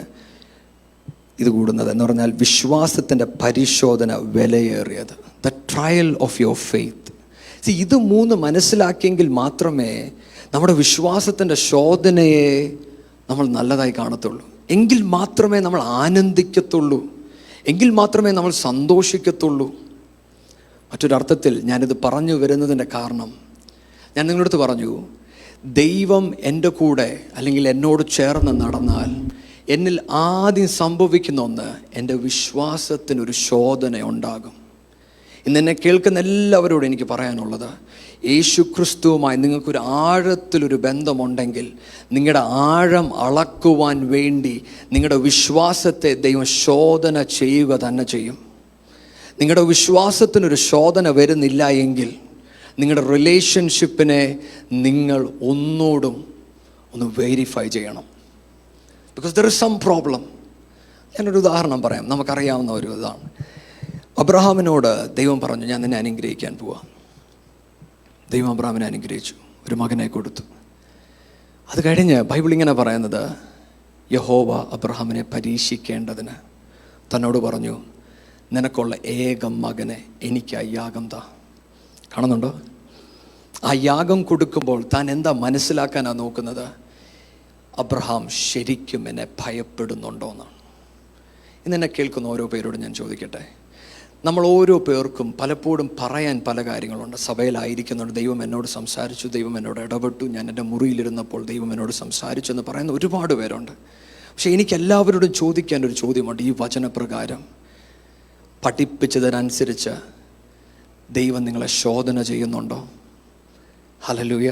ഇത് കൂടുന്നത്. എന്ന് പറഞ്ഞാൽ വിശ്വാസത്തിൻ്റെ പരിശോധന വിലയേറിയത്. The trial of your faith. ഇത് 3 മനസ്സിലാക്കിയെങ്കിൽ മാത്രമേ നമ്മുടെ വിശ്വാസത്തിൻ്റെ ശോധനയെ നമ്മൾ നല്ലതായി കാണത്തുള്ളൂ. എങ്കിൽ മാത്രമേ നമ്മൾ ആനന്ദിക്കത്തുള്ളൂ, എങ്കിൽ മാത്രമേ നമ്മൾ സന്തോഷിക്കത്തുള്ളൂ. മറ്റൊരർത്ഥത്തിൽ ഞാനിത് പറഞ്ഞു വരുന്നതിൻ്റെ കാരണം, ഞാൻ നിങ്ങളുടെ അടുത്ത് പറഞ്ഞു, ദൈവം എൻ്റെ കൂടെ അല്ലെങ്കിൽ എന്നോട് ചേർന്ന് നടന്നാൽ എന്നിൽ ആദ്യം സംഭവിക്കുന്ന ഒന്ന്, എൻ്റെ വിശ്വാസത്തിനൊരു ശോധന ഉണ്ടാകും. ഇന്നെന്നെ കേൾക്കുന്ന എല്ലാവരോടും എനിക്ക് പറയാനുള്ളത്, യേശു ക്രിസ്തുവുമായി നിങ്ങൾക്കൊരു ആഴത്തിലൊരു ബന്ധമുണ്ടെങ്കിൽ നിങ്ങളുടെ ആഴം അളക്കുവാൻ വേണ്ടി നിങ്ങളുടെ വിശ്വാസത്തെ ദൈവം ശോധന ചെയ്യുക തന്നെ ചെയ്യും. നിങ്ങളുടെ വിശ്വാസത്തിനൊരു ശോധന വരുന്നില്ല എങ്കിൽ നിങ്ങളുടെ റിലേഷൻഷിപ്പിനെ നിങ്ങൾ ഒന്ന് വെരിഫൈ ചെയ്യണം. Because there is some problem. ഞാനൊരു ഉദാഹരണം പറയാം, നമുക്കറിയാവുന്ന ഒരു ഇതാണ്. അബ്രഹാമിനോട് ദൈവം പറഞ്ഞു, ഞാൻ നിന്നെ അനുഗ്രഹിക്കാൻ പോവാം. ദൈവം അബ്രഹാമിനെ അനുഗ്രഹിച്ചു, ഒരു മകനെ കൊടുത്തു. അത് കഴിഞ്ഞ് ബൈബിൾ ഇങ്ങനെ പറയുന്നത്, യഹോവ അബ്രഹാമിനെ പരീക്ഷിക്കേണ്ടതിന് തന്നോട് പറഞ്ഞു, നിനക്കുള്ള ഏക മകനെ എനിക്കായി യാഗം താ. കാണുന്നുണ്ടോ? ആ യാഗം കൊടുക്കുമ്പോൾ താൻ എന്താ മനസ്സിലാക്കാനാണ് നോക്കുന്നത്? അബ്രഹാം ശരിക്കും എന്നെ ഭയപ്പെടുന്നുണ്ടോ എന്നാണ്. ഇന്നെന്നെ കേൾക്കുന്ന ഓരോ പേരോട് ഞാൻ ചോദിക്കട്ടെ, നമ്മൾ ഓരോ പേർക്കും പലപ്പോഴും പറയാൻ പല കാര്യങ്ങളുണ്ട്. സഭയിലായിരിക്കുന്നുണ്ട്, ദൈവം എന്നോട് സംസാരിച്ചു, ദൈവം എന്നോട് ഇടപെട്ടു, ഞാൻ എൻ്റെ മുറിയിലിരുന്നപ്പോൾ ദൈവം എന്നോട് സംസാരിച്ചു എന്ന് പറയുന്ന ഒരുപാട് പേരുണ്ട്. പക്ഷേ എനിക്ക് എല്ലാവരോടും ചോദിക്കാൻ ഒരു ചോദ്യമുണ്ട്. ഈ വചനപ്രകാരം പഠിപ്പിച്ചതിനനുസരിച്ച് ദൈവം നിങ്ങളെ ശോധന ചെയ്യുന്നുണ്ടോ? ഹല്ലേലൂയ.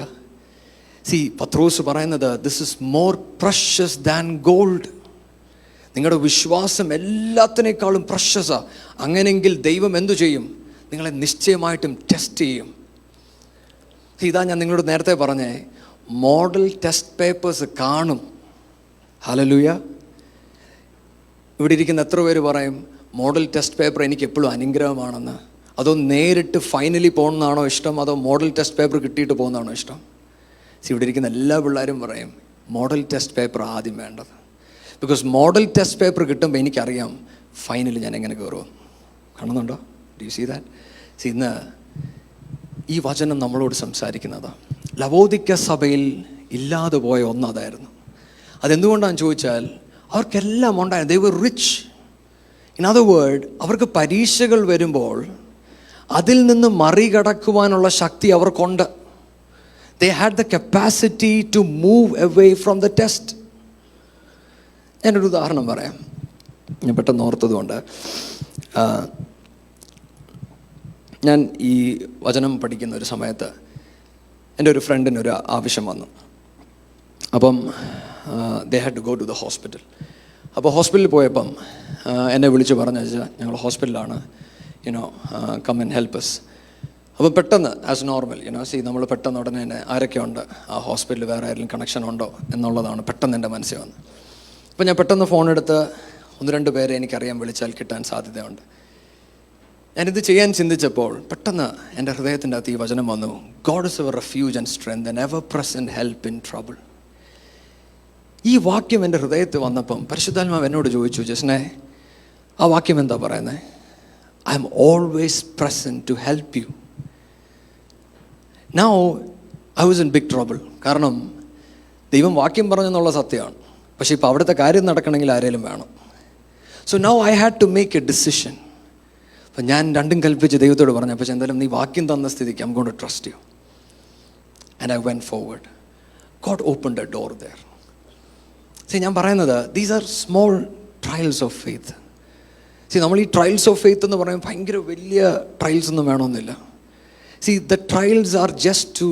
പത്രോസ് പറയുന്നത്, this is more precious than gold. നിങ്ങളുടെ വിശ്വാസം എല്ലാത്തിനേക്കാളും പ്രഷ്യസാ. അങ്ങനെയെങ്കിൽ ദൈവം എന്തു ചെയ്യും? നിങ്ങളെ നിശ്ചയമായിട്ടും ടെസ്റ്റ് ചെയ്യും. ഇതാ ഞാൻ നിങ്ങളോട് നേരത്തെ പറഞ്ഞേ, മോഡൽ ടെസ്റ്റ് പേപ്പേഴ്സ് കാണും. ഹല്ലേലൂയ. ഇവിടെ ഇരിക്കുന്ന എത്ര പേര് പറയും, മോഡൽ ടെസ്റ്റ് പേപ്പർ എനിക്ക് എപ്പോഴും അനുഗ്രഹമാണെന്ന്? അതോ നേരിട്ട് ഫൈനലി പോകുന്നതാണോ ഇഷ്ടം, അതോ മോഡൽ ടെസ്റ്റ് പേപ്പർ കിട്ടിയിട്ട് പോകുന്നതാണോ ഇഷ്ടം? ഇവിടെ ഇരിക്കുന്ന എല്ലാ പിള്ളേരും പറയും, മോഡൽ ടെസ്റ്റ് പേപ്പർ ആദ്യം വേണ്ടത്. ബിക്കോസ് മോഡൽ ടെസ്റ്റ് പേപ്പർ കിട്ടുമ്പോൾ എനിക്കറിയാം ഫൈനലി ഞാൻ എങ്ങനെ കയറും. കാണുന്നുണ്ടോ? Do you see that? ഇന്ന് ഈ വചനം നമ്മളോട് സംസാരിക്കുന്നത് ലവോദിക്ക സഭയിൽ ഇല്ലാതെ പോയ ഒന്നതായിരുന്നു. അതെന്തുകൊണ്ടാണെന്ന് ചോദിച്ചാൽ, അവർക്കെല്ലാം ഉണ്ടായിരുന്നു. ദേ വർ റിച്ച്. ഇൻ അതർ വേർഡ്, അവർക്ക് പരീക്ഷകൾ വരുമ്പോൾ അതിൽ നിന്ന് മറികടക്കുവാനുള്ള ശക്തി അവർക്കുണ്ട്. They had the capacity to move away from the test. ഞാനൊരു ഉദാഹരണം പറയാം, ഞാൻ പെട്ടെന്ന് ഓർത്തതുകൊണ്ട്. ഞാൻ ഈ വചനം പഠിക്കുന്ന ഒരു സമയത്ത് എൻ്റെ ഒരു ഫ്രണ്ടിനൊരു ആവശ്യം വന്നു. അപ്പം they had to go to the hospital. അപ്പോൾ ഹോസ്പിറ്റലിൽ പോയപ്പം എന്നെ വിളിച്ച് പറഞ്ഞു വെച്ചാൽ, ഞങ്ങൾ ഹോസ്പിറ്റലാണ്, കം ആൻഡ് ഹെൽപ്പ് us. അപ്പോൾ പെട്ടെന്ന് ആസ് നോർമൽ നമ്മൾ പെട്ടെന്ന് ഉടനെ തന്നെ ആരൊക്കെ ഉണ്ട് ആ ഹോസ്പിറ്റലിൽ, വേറെ ആരെങ്കിലും കണക്ഷൻ ഉണ്ടോ എന്നുള്ളതാണ് പെട്ടെന്ന് എൻ്റെ മനസ്സിൽ വന്നത്. അപ്പോൾ ഞാൻ പെട്ടെന്ന് ഫോണെടുത്ത് 1-2 പേരെ എനിക്കറിയാൻ വിളിച്ചാൽ കിട്ടാൻ സാധ്യതയുണ്ട്. ഞാനിത് ചെയ്യാൻ ചിന്തിച്ചപ്പോൾ പെട്ടെന്ന് എൻ്റെ ഹൃദയത്തിൻ്റെ അകത്ത് ഈ വചനം വന്നു, God is our refuge and strength and ever present help in trouble. ഈ വാക്യം എൻ്റെ ഹൃദയത്തിൽ വന്നപ്പം പരിശുദ്ധാത്മാവ് എന്നോട് ചോദിച്ചു, ജസ്നെ, ആ വാക്യം എന്താ പറയുന്നത്? I am always present to help you. Now I was in big trouble. കാരണം ദൈവം വാക്യം പറഞ്ഞെന്നുള്ള സത്യമാണ്, പക്ഷേ ഇപ്പോൾ അവിടുത്തെ കാര്യം നടക്കണമെങ്കിൽ ആരെങ്കിലും വേണം. So now I had to make a decision. അപ്പം ഞാൻ രണ്ടും കൽപ്പിച്ച് ദൈവത്തോട് പറഞ്ഞു, പക്ഷേ എന്തായാലും നീ വാക്യം തന്ന സ്ഥിതിക്ക് I am going to trust you. And I went forward. God opened a door there. ഞാൻ പറയുന്നത്, these are small trials of faith. നമ്മൾ ഈ ട്രയൽസ് ഓഫ് ഫെയ്ത്ത് എന്ന് പറയുമ്പോൾ ഭയങ്കര വലിയ ട്രയൽസ് ഒന്നും വേണമെന്നില്ല. The trials are just to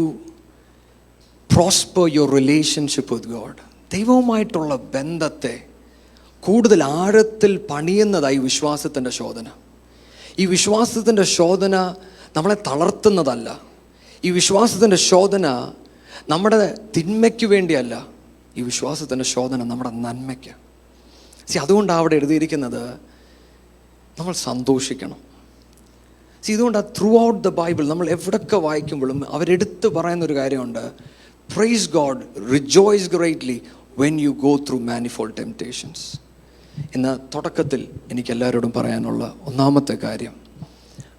prosper your relationship with God. ദൈവവുമായിട്ടുള്ള ബന്ധത്തെ കൂടുതൽ ആഴത്തിൽ പണിയുന്നതായി വിശ്വാസത്തിൻ്റെ ശോധന. ഈ വിശ്വാസത്തിൻ്റെ ശോധന നമ്മളെ തളർത്തുന്നതല്ല. ഈ വിശ്വാസത്തിൻ്റെ ശോധന നമ്മുടെ തിന്മയ്ക്ക് വേണ്ടിയല്ല. ഈ വിശ്വാസത്തിൻ്റെ ശോധന നമ്മുടെ നന്മയ്ക്ക്. അതുകൊണ്ടാണ് അവിടെ എഴുതിയിരിക്കുന്നത്, നമ്മൾ സന്തോഷിക്കണം. ഇതുകൊണ്ട് ത്രൂ ഔട്ട് ദ ബൈബിൾ നമ്മൾ എവിടൊക്കെ വായിക്കുമ്പോഴും അവരെടുത്ത് പറയുന്നൊരു കാര്യമുണ്ട്, praise God, rejoice greatly when you go through manifold temptations. ഇന്ന് തുടക്കത്തിൽ എനിക്ക് എല്ലാവരോടും പറയാനുള്ള ഒന്നാമത്തെ കാര്യം,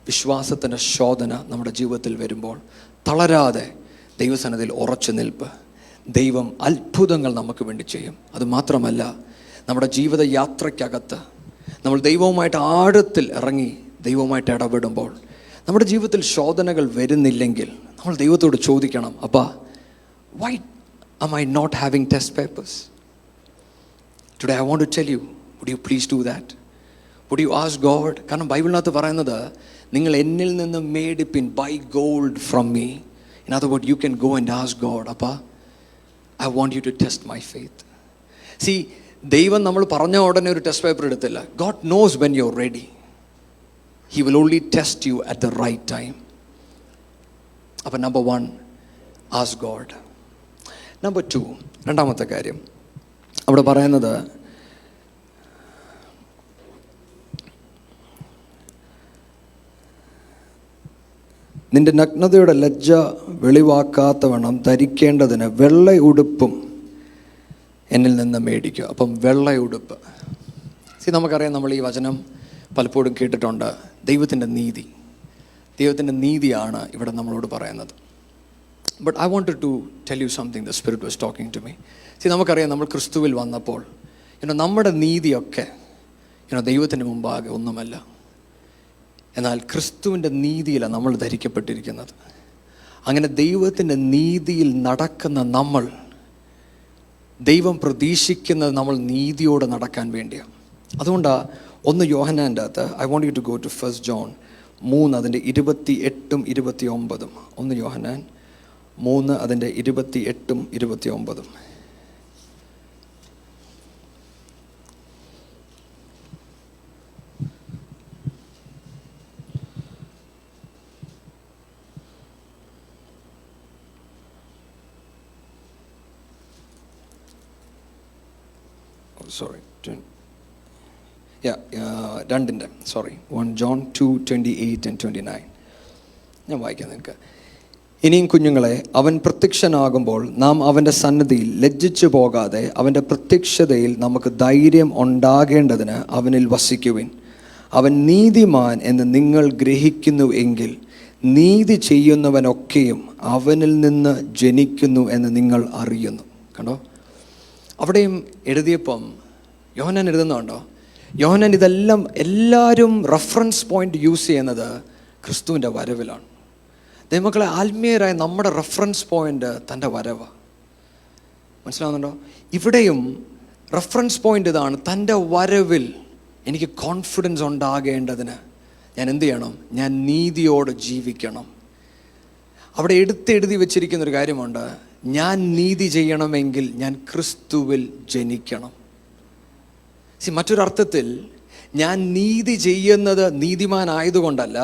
വിശ്വാസത്തിൻ്റെ ശോധന നമ്മുടെ ജീവിതത്തിൽ വരുമ്പോൾ തളരാതെ ദൈവസന്നിധിയിൽ ഉറച്ചു നിൽപ്പ്. ദൈവം അത്ഭുതങ്ങൾ നമുക്ക് വേണ്ടി ചെയ്യും. അതുമാത്രമല്ല, നമ്മുടെ ജീവിത യാത്രയ്ക്കകത്ത് നമ്മൾ ദൈവവുമായിട്ട് ആഴത്തിൽ ഇറങ്ങി ദൈവവുമായിട്ട് ഇടപെടുമ്പോൾ നമ്മുടെ ജീവിതത്തിൽ ശോധനകൾ വരുന്നില്ലെങ്കിൽ നമ്മൾ ദൈവത്തോട് ചോദിക്കണം, അപ്പാ, why am I not having test papers? Today I want to tell you, would you please do that? Would you ask God? കാരണം ബൈബിളിനകത്ത് പറയുന്നത്, നിങ്ങൾ എന്നിൽ നിന്ന് മേടിപ്പിൻ, buy gold from me. In other words, you can go and ask God, അപ്പാ, I want you to test my faith. ദൈവം നമ്മൾ പറഞ്ഞ ഉടനെ ഒരു ടെസ്റ്റ് പേപ്പർ എടുത്തില്ല. God knows when you're ready. He will only test you at the right time. അപ്പോൾ number 1, ask God. Number 2, രണ്ടാമത്തെ കാര്യം അവിടെ പറയുന്നത്, നിന്റെ നഗ്നതയുടെ ലജ്ജ വെളിവാക്കാത്തവണ്ണം ധരിക്കേണ്ടതിന് വെള്ള ഉടുപ്പും എന്നിൽ നിന്ന് മേടിക്കുക. അപ്പം വെള്ള ഉടുപ്പ്, നമുക്കറിയാം, നമ്മൾ ഈ വചനം പലപ്പോഴും കേട്ടിട്ടുണ്ട്. ദൈവത്തിൻ്റെ നീതിയാണ് ഇവിടെ നമ്മളോട് പറയുന്നത്. But I wanted to tell you something the spirit was talking to me. നമുക്കറിയാം, നമ്മൾ ക്രിസ്തുവിൽ വന്നപ്പോൾ നമ്മുടെ നീതിയൊക്കെ ദൈവത്തിന് മുമ്പാകെ ഒന്നുമല്ല. എന്നാൽ ക്രിസ്തുവിൻ്റെ നീതിയിലാണ് നമ്മൾ ധരിക്കപ്പെട്ടിരിക്കുന്നത്. അങ്ങനെ ദൈവത്തിൻ്റെ നീതിയിൽ നടക്കുന്ന നമ്മൾ, ദൈവം പ്രതീക്ഷിക്കുന്നത് നമ്മൾ നീതിയോടെ നടക്കാൻ വേണ്ടിയാണ്. അതുകൊണ്ടാണ് 1 യോഹന്നാൻ്റെ അകത്ത് I want you to go to 1 John 3 അതിൻ്റെ 28 29. 1 യോഹന്നാൻ 3 അതിൻ്റെ 28 29. Sorry, 1 John 2:28 and 29. ഞാൻ വായിക്കാം നിങ്ങൾക്ക്. ഇനിയും കുഞ്ഞുങ്ങളെ, അവൻ പ്രത്യക്ഷനാകുമ്പോൾ നാം അവൻ്റെ സന്നിധിയിൽ ലജ്ജിച്ചു പോകാതെ അവൻ്റെ പ്രത്യക്ഷതയിൽ നമുക്ക് ധൈര്യം ഉണ്ടാകേണ്ടതിന് അവനിൽ വസിക്കുവിൻ. അവൻ നീതിമാൻ എന്ന് നിങ്ങൾ ഗ്രഹിക്കുന്നു എങ്കിൽ നീതി ചെയ്യുന്നവനൊക്കെയും അവനിൽ നിന്ന് ജനിക്കുന്നു എന്ന് നിങ്ങൾ അറിയുന്നു. കണ്ടോ, അവിടെയും എഴുതിയപ്പം യോഹന്നാൻ എഴുതുന്നുണ്ടോ? യോഹന്നാൻ ഇതെല്ലാം എല്ലാവരും റെഫറൻസ് പോയിന്റ് യൂസ് ചെയ്യുന്നത് ക്രിസ്തുവിൻ്റെ വരവിലാണ്. ദൈവമക്കളെ, ആത്മീയരായ നമ്മുടെ റെഫറൻസ് പോയിന്റ് തൻ്റെ വരവ്. മനസ്സിലാവുന്നുണ്ടോ? ഇവിടെയും റെഫറൻസ് പോയിന്റ് ഇതാണ്. തൻ്റെ വരവിൽ എനിക്ക് കോൺഫിഡൻസ് ഉണ്ടാകേണ്ടതിന് ഞാൻ എന്ത് ചെയ്യണം? ഞാൻ നീതിയോടെ ജീവിക്കണം. അവിടെ എഴുതി വെച്ചിരിക്കുന്നൊരു കാര്യമുണ്ട്. ഞാൻ നീതി ചെയ്യണമെങ്കിൽ ഞാൻ ക്രിസ്തുവിൽ ജനിക്കണം. മറ്റൊരർത്ഥത്തിൽ ഞാൻ നീതി ചെയ്യുന്നത് നീതിമാനായതുകൊണ്ടല്ല,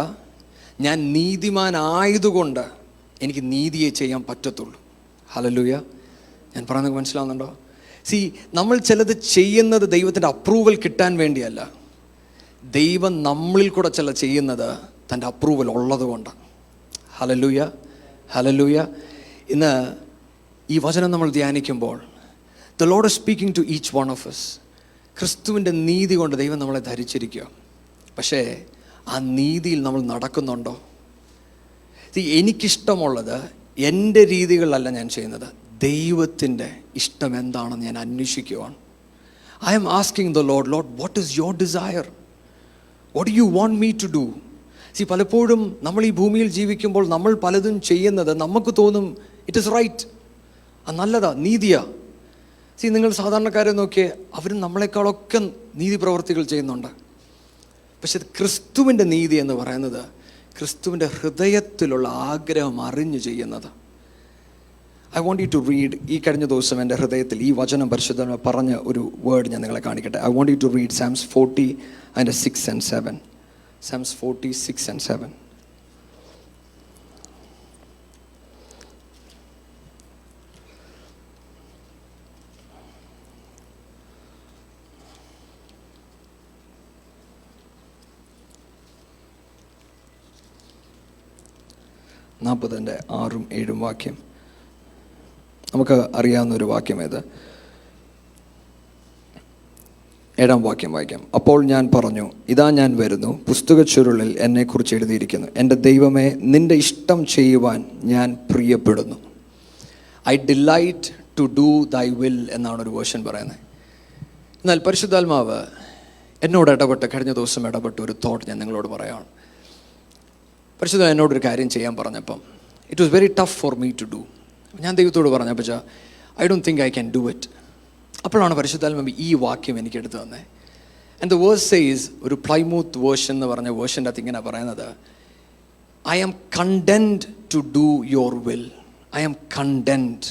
ഞാൻ നീതിമാനായതുകൊണ്ട് എനിക്ക് നീതിയെ ചെയ്യാൻ പറ്റത്തുള്ളൂ. ഹല്ലേലൂയ. ഞാൻ പറയുന്നത് മനസ്സിലാവുന്നുണ്ടോ? നമ്മൾ ചിലത് ചെയ്യുന്നത് ദൈവത്തിൻ്റെ അപ്രൂവൽ കിട്ടാൻ വേണ്ടിയല്ല. ദൈവം നമ്മളിൽ കൂടെ ചില ചെയ്യുന്നത് തൻ്റെ അപ്രൂവൽ ഉള്ളത് കൊണ്ടാണ്. Hallelujah, hallelujah. ഇന്ന് ഈ വചനം നമ്മൾ ധ്യാനിക്കുമ്പോൾ the lord is speaking to each one of us. ക്രിസ്തുവിൻ്റെ നീതി കൊണ്ട് ദൈവം നമ്മളെ ധരിച്ചിരിക്കുക. പക്ഷേ ആ നീതിയിൽ നമ്മൾ നടക്കുന്നുണ്ടോ? എനിക്കിഷ്ടമുള്ളത് എൻ്റെ രീതികളിലല്ല ഞാൻ ചെയ്യുന്നത്. ദൈവത്തിൻ്റെ ഇഷ്ടം എന്താണെന്ന് ഞാൻ അന്വേഷിക്കുവാണ്. I am asking the lord, what is your desire? What do you want me to do? പലപ്പോഴും നമ്മൾ ഈ ഭൂമിയിൽ ജീവിക്കുമ്പോൾ നമ്മൾ പലതും ചെയ്യുന്നത് നമുക്ക് തോന്നും ഇറ്റ് ഈസ് റൈറ്റ്, അത് നല്ലതാ, നീതിയാ. നിങ്ങൾ സാധാരണക്കാരെ നോക്കിയേ, അവരും നമ്മളെക്കാളൊക്കെ നീതി പ്രവർത്തികൾ ചെയ്യുന്നുണ്ട്. പക്ഷെ ക്രിസ്തുവിൻ്റെ നീതി എന്ന് പറയുന്നത് ക്രിസ്തുവിൻ്റെ ഹൃദയത്തിലുള്ള ആഗ്രഹം അറിഞ്ഞു ചെയ്യുന്നത്. I want you to read. ഈ കഴിഞ്ഞ ദിവസം എൻ്റെ ഹൃദയത്തിൽ ഈ വചനം പരിശുദ്ധ പറഞ്ഞ ഒരു വേർഡ് ഞാൻ നിങ്ങളെ കാണിക്കട്ടെ. I want you to read Psalms 40 അതിൻ്റെ 6 and 7. Psalms 40, 6 and 7. നാൽപ്പതിൻ്റെ 6 ഉം 7 വാക്യം നമുക്ക് അറിയാവുന്നൊരു വാക്യം ഇത്. 7 വാക്യം വായിക്കാം. അപ്പോൾ ഞാൻ പറഞ്ഞു, ഇതാ ഞാൻ വരുന്നു, പുസ്തക ചുരുളിൽ എന്നെക്കുറിച്ച് എഴുതിയിരിക്കുന്നു. എൻ്റെ ദൈവമേ, നിൻ്റെ ഇഷ്ടം ചെയ്യുവാൻ ഞാൻ പ്രിയപ്പെടുന്നു. I delight to do they will എന്നാണ് ഒരു വേർഷൻ പറയുന്നത്. എന്നാൽ പരിശുദ്ധാത്മാവ് എന്നോട് കഴിഞ്ഞ ദിവസം ഇടപെട്ട ഒരു തോട്ട് ഞാൻ നിങ്ങളോട് പറയുകയാണ്. പരിശുദ്ധ എന്നോടൊരു കാര്യം ചെയ്യാൻ പറഞ്ഞപ്പം it was very tough for me to do. ഞാൻ ദൈവത്തോട് പറഞ്ഞപ്പോൾ I don't think I can do it. അപ്പോഴാണ് പരിശുദ്ധാത്മാവ് ഈ വാക്യം എനിക്ക് എടുത്തു തന്നെ. ആൻഡ് ദ വേഴ്സ് സേസ്, ഒരു പ്ലൈമൂത്ത് വേർഷൻ എന്ന് പറഞ്ഞ വേർഷൻ്റെ അകത്ത് ഇങ്ങനെ പറയുന്നത്, I am content to do your will. I am content.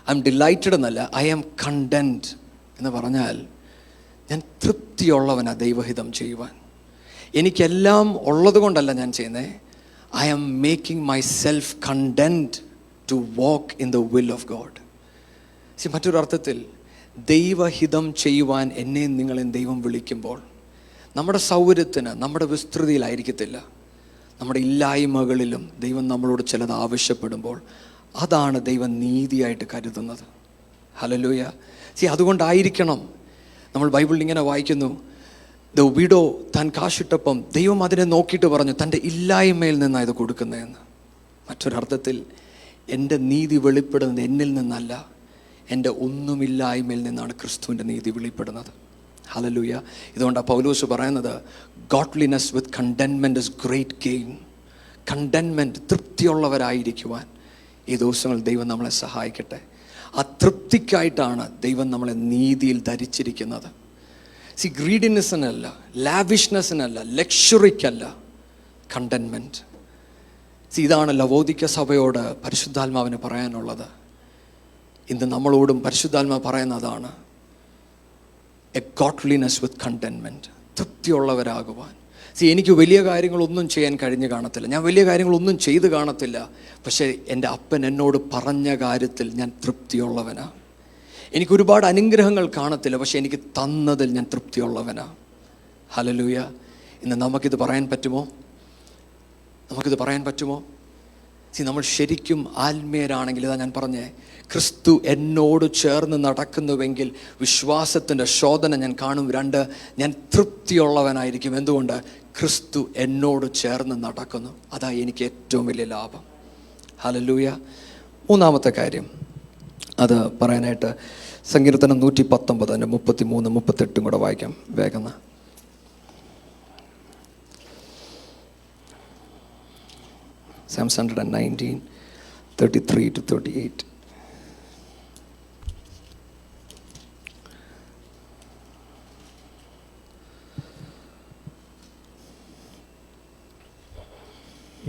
I am delighted എന്നല്ല, ഐ ആം കണ്ടൻറ്റ് എന്ന് പറഞ്ഞാൽ ഞാൻ തൃപ്തിയുള്ളവനാണ് ദൈവഹിതം ചെയ്യുവാൻ. എനിക്കെല്ലാം ഉള്ളത് കൊണ്ടല്ല ഞാൻ ചെയ്യുന്നത്. I am making myself content to walk in the will of God. മറ്റൊരർത്ഥത്തിൽ ദൈവഹിതം ചെയ്യുവാൻ എന്നെയും നിങ്ങളെയും ദൈവം വിളിക്കുമ്പോൾ നമ്മുടെ സൗകര്യത്തിന്, നമ്മുടെ വിസ്തൃതിയിലായിരിക്കത്തില്ല, നമ്മുടെ ഇല്ലായ്മകളിലും ദൈവം നമ്മളോട് ചിലത് ആവശ്യപ്പെടുമ്പോൾ അതാണ് ദൈവം നീതിയായിട്ട് കരുതുന്നത്. ഹല്ലേലൂയ. അതുകൊണ്ടായിരിക്കണം നമ്മൾ ബൈബിളിൽ ഇങ്ങനെ വായിക്കുന്നു, ദ വിഡോ താൻ കാശിട്ടപ്പം ദൈവം അതിനെ നോക്കിയിട്ട് പറഞ്ഞു തൻ്റെ ഇല്ലായ്മയിൽ നിന്നാണ് ഇത് കൊടുക്കുന്നതെന്ന്. മറ്റൊരർത്ഥത്തിൽ എൻ്റെ നീതി വെളിപ്പെടുന്നത് എന്നിൽ നിന്നല്ല, എൻ്റെ ഒന്നുമില്ലായ്മയിൽ നിന്നാണ് ക്രിസ്തുവിൻ്റെ നീതി വെളിപ്പെടുന്നത്. ഹല്ലേലൂയ. ഇതുകൊണ്ടാണ് പൗലോസ് പറയുന്നത് godliness with contentment is great gain. Contentment, തൃപ്തിയുള്ളവരായിരിക്കുവാൻ ഈ ദിവസങ്ങൾ ദൈവം നമ്മളെ സഹായിക്കട്ടെ. ആ തൃപ്തിക്കായിട്ടാണ് ദൈവം നമ്മളെ നീതിയിൽ ധരിച്ചിരിക്കുന്നത്. ഗ്രീഡിനെസ്സിനല്ല, ലാവിഷ്നെസ്സിനല്ല, ലക്ഷറിക്കല്ല, കണ്ടെന്റ്മെൻറ്റ്. ഇതാണ് ലവോദിക്ക സഭയോട് പരിശുദ്ധാത്മാവിന് പറയാനുള്ളത്. ഇന്ന് നമ്മളോടും പരിശുദ്ധാത്മാവ് പറയുന്നതാണ് എ ഗോഡ്ലിനെസ് വിത്ത് കണ്ടെന്റ്മെൻറ്റ്, തൃപ്തിയുള്ളവരാകുവാൻ. എനിക്ക് വലിയ കാര്യങ്ങളൊന്നും ചെയ്യാൻ കഴിഞ്ഞ് കാണത്തില്ല, ഞാൻ വലിയ കാര്യങ്ങളൊന്നും ചെയ്ത് കാണത്തില്ല, പക്ഷേ എൻ്റെ അപ്പൻ എന്നോട് പറഞ്ഞ കാര്യത്തിൽ ഞാൻ തൃപ്തിയുള്ളവനാ. എനിക്കൊരുപാട് അനുഗ്രഹങ്ങൾ കാണത്തില്ല, പക്ഷേ എനിക്ക് തന്നതിൽ ഞാൻ തൃപ്തിയുള്ളവനാ. ഹല്ലേലൂയ. ഇന്ന് നമുക്കിത് പറയാൻ പറ്റുമോ? നമുക്കിത് പറയാൻ പറ്റുമോ? നമ്മൾ ശരിക്കും ആത്മീയരാണെങ്കിൽ, ഇതാ ഞാൻ പറഞ്ഞേ, ക്രിസ്തു എന്നോട് ചേർന്ന് നടക്കുന്നുവെങ്കിൽ വിശ്വാസത്തിൻ്റെ ശോധന ഞാൻ കാണും. 2, ഞാൻ തൃപ്തിയുള്ളവനായിരിക്കും. എന്തുകൊണ്ട്? ക്രിസ്തു എന്നോട് ചേർന്ന് നടക്കുന്നു. അതാ എനിക്ക് ഏറ്റവും വലിയ ലാഭം. ഹല്ലേലൂയ. 3-ാമത്തെ കാര്യം അത് പറയാനായിട്ട് സങ്കീർത്തനം 119 അതിൻ്റെ 33, 38 കൂടെ വായിക്കാം വേഗം. Psalms 119, 33 to 38.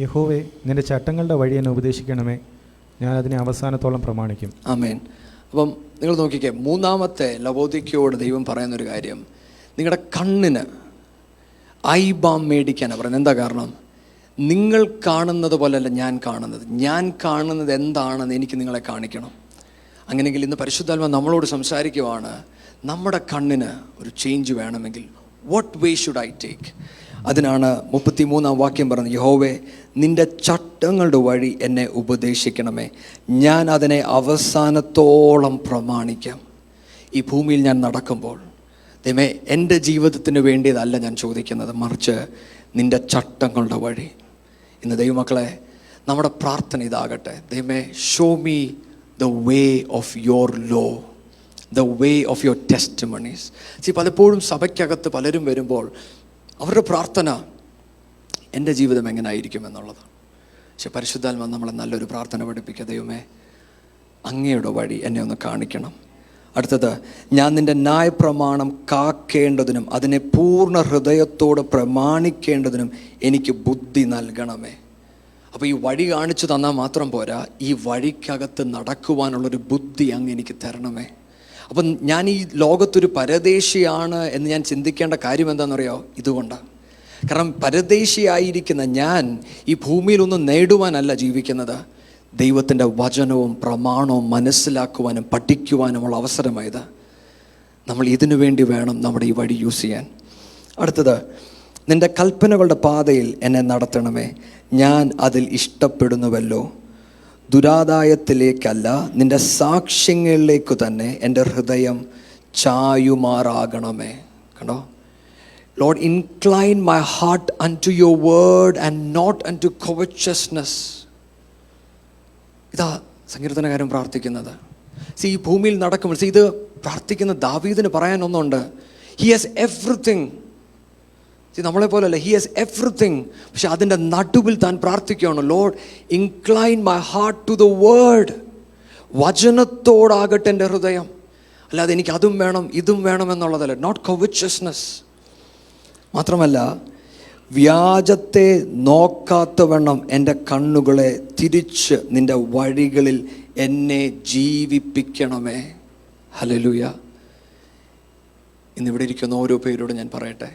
യഹോവേ, നിന്റെ ചട്ടങ്ങളുടെ വഴി എന്നെ ഉപദേശിക്കണമേ, ഞാൻ അതിനെ അവസാനത്തോളം പ്രമാണിക്കും. ആമേൻ. അപ്പം നിങ്ങൾ നോക്കിക്കേ, 3-ാമത്തെ ലവോദിക്കയോട് ദൈവം പറയുന്നൊരു കാര്യം, നിങ്ങളുടെ കണ്ണിന് ഐബാം മേടിക്കാനാണ് പറയുന്നത്. എന്താ കാരണം? നിങ്ങൾ കാണുന്നത് പോലെയല്ല ഞാൻ കാണുന്നത്. ഞാൻ കാണുന്നത് എന്താണെന്ന് എനിക്ക് നിങ്ങളെ കാണിക്കണം. അങ്ങനെയെങ്കിൽ ഇന്ന് പരിശുദ്ധാത്മാവ് നമ്മളോട് സംസാരിക്കുവാണ്, നമ്മുടെ കണ്ണിന് ഒരു ചേഞ്ച് വേണമെങ്കിൽ what way should I take? അതിനാണ് 33-ാം വാക്യം പറഞ്ഞത്, യഹോവേ, നിന്റെ ചട്ടങ്ങളുടെ വഴി എന്നെ ഉപദേശിക്കണമേ, ഞാൻ അതിനെ അവസാനത്തോളം പ്രമാണിക്കാം. ഈ ഭൂമിയിൽ ഞാൻ നടക്കുമ്പോൾ ദൈവമേ, എൻ്റെ ജീവിതത്തിന് വേണ്ടിയതല്ല ഞാൻ ചോദിക്കുന്നത്, മറിച്ച് നിന്റെ ചട്ടങ്ങളുടെ വഴി. ഇന്ന് ദൈവമക്കളെ, നമ്മുടെ പ്രാർത്ഥന ഇതാകട്ടെ, ദൈവമേ, show me the way of your law, the way of your testimonies. പലപ്പോഴും സഭയ്ക്കകത്ത് പലരും വരുമ്പോൾ അവരുടെ പ്രാർത്ഥന എൻ്റെ ജീവിതം എങ്ങനെയായിരിക്കും എന്നുള്ളതാണ്. പക്ഷെ പരിശുദ്ധാത്മാവ് നമ്മളെ നല്ലൊരു പ്രാർത്ഥന പഠിപ്പിക്കുക, ദൈവമേ, അങ്ങയുടെ വഴി എന്നെ ഒന്ന് കാണിക്കണം. അടുത്തത്, ഞാൻ നിൻ്റെ ന്യായപ്രമാണം കാക്കേണ്ടതിനും അതിനെ പൂർണ്ണ ഹൃദയത്തോടെ പ്രമാണിക്കേണ്ടതിനും എനിക്ക് ബുദ്ധി നൽകണമേ. അപ്പോൾ ഈ വഴി കാണിച്ചു തന്നാൽ മാത്രം പോരാ, ഈ വഴിക്കകത്ത് നടക്കുവാനുള്ളൊരു ബുദ്ധി അങ്ങ് എനിക്ക് തരണമേ. അപ്പം ഞാൻ ഈ ലോകത്തൊരു പരദേശിയാണ് എന്ന് ഞാൻ ചിന്തിക്കേണ്ട കാര്യം എന്താണെന്നറിയോ? ഇതുകൊണ്ടാണ്. കാരണം പരദേശിയായിരിക്കുന്ന ഞാൻ ഈ ഭൂമിയിലൊന്നും നേടുവാനല്ല ജീവിക്കുന്നത്, ദൈവത്തിൻ്റെ വചനവും പ്രമാണവും മനസ്സിലാക്കുവാനും പഠിക്കുവാനുമുള്ള അവസരമായത്. നമ്മൾ ഇതിനു വേണ്ടി വേണം നമ്മുടെ ഈ വഴി യൂസ് ചെയ്യാൻ. അടുത്തത്, നിൻ്റെ കൽപ്പനകളുടെ പാതയിൽ എന്നെ നടത്തണമേ, ഞാൻ അതിൽ ഇഷ്ടപ്പെടുന്നുവല്ലോ. ദുരാദായത്തിലേക്കല്ല, നിൻ്റെ സാക്ഷ്യങ്ങളിലേക്കു തന്നെ എൻ്റെ ഹൃദയം ചായുമാറാകണമേ. കണ്ടോ? Lord, incline my heart unto your word and not unto covetousness. ഇതാ സങ്കീർത്തനകാരൻ പ്രാർത്ഥിക്കുന്നത്. ഈ ഭൂമിയിൽ നടക്കുമ്പോൾ ഇത് പ്രാർത്ഥിക്കുന്ന ദാവീദിന് പറയാൻ ഒന്നുണ്ട്. He has everything. നമ്മളെ പോലെയല്ല, ഹി ഹാസ് എവ്രിതിങ്. പക്ഷെ അതിൻ്റെ നടുവിൽ താൻ പ്രാർത്ഥിക്കുകയാണ്, lord, incline my heart to the word. വചനത്തോടാകട്ടെ എൻ്റെ ഹൃദയം, അല്ലാതെ എനിക്ക് അതും വേണം ഇതും വേണം എന്നുള്ളതല്ല. Not covetousness. മാത്രമല്ല, വ്യാജത്തെ നോക്കാത്തവണ്ണം എൻ്റെ കണ്ണുകളെ തിരിച്ച് നിൻ്റെ വഴികളിൽ എന്നെ ജീവിപ്പിക്കണമേ. ഹല്ലേലൂയ. ഇന്നിവിടെ ഇരിക്കുന്ന ഓരോ പേരോട് ഞാൻ പറയട്ടെ,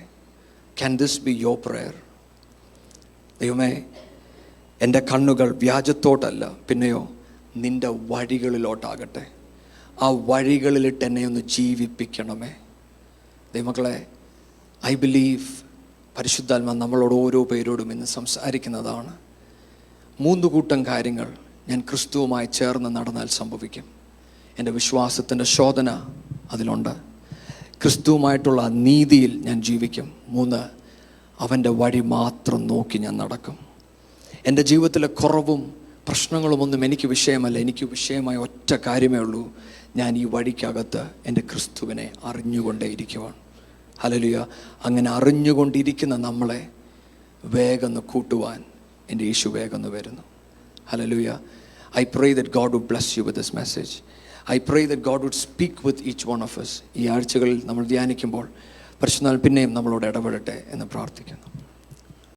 can this be your prayer? ദൈവമേ, എൻ്റെ കണ്ണുകൾ വ്യാജത്തോട്ടല്ല, പിന്നെയോ നിൻ്റെ വഴികളിലോട്ടാകട്ടെ. ആ വഴികളിലിട്ട് എന്നെ ഒന്ന് ജീവിപ്പിക്കണമേ. ദൈവമക്കളെ, ഐ ബിലീവ് പരിശുദ്ധാത്മാ നമ്മളോട് ഓരോ പേരോടും ഇന്ന് സംസാരിക്കുന്നതാണ്. 3 കൂട്ടം കാര്യങ്ങൾ ഞാൻ ക്രിസ്തുവുമായി ചേർന്ന് നടന്നാൽ സംഭവിക്കും. എൻ്റെ വിശ്വാസത്തിൻ്റെ ശോധന അതിലുണ്ട്. ക്രിസ്തുവുമായിട്ടുള്ള നീതിയിൽ ഞാൻ ജീവിക്കും. 3, അവൻ്റെ വഴി മാത്രം നോക്കി ഞാൻ നടക്കും. എൻ്റെ ജീവിതത്തിലെ കുറവും പ്രശ്നങ്ങളുമൊന്നും എനിക്ക് വിഷയമല്ല. എനിക്ക് വിഷയമായ ഒറ്റ കാര്യമേ ഉള്ളൂ, ഞാൻ ഈ വഴിക്കകത്ത് എൻ്റെ ക്രിസ്തുവിനെ അറിഞ്ഞുകൊണ്ടേയിരിക്കുവാണ്. ഹല്ലേലൂയ. അങ്ങനെ അറിഞ്ഞുകൊണ്ടിരിക്കുന്ന നമ്മളെ വേഗം കൂട്ടുവാൻ എൻ്റെ യേശു വേഗം വരുന്നു. Hallelujah. I pray that God would bless you with this message. I pray that God would speak with each one of us. ഈ ആഴ്ചകളിൽ നമ്മൾ ധ്യാനിക്കുമ്പോൾ പരിശുദ്ധാത്മാവ് പിന്നെയും നമ്മളോട് ഇടപെടട്ടെ എന്ന് പ്രാർത്ഥിക്കുന്നു.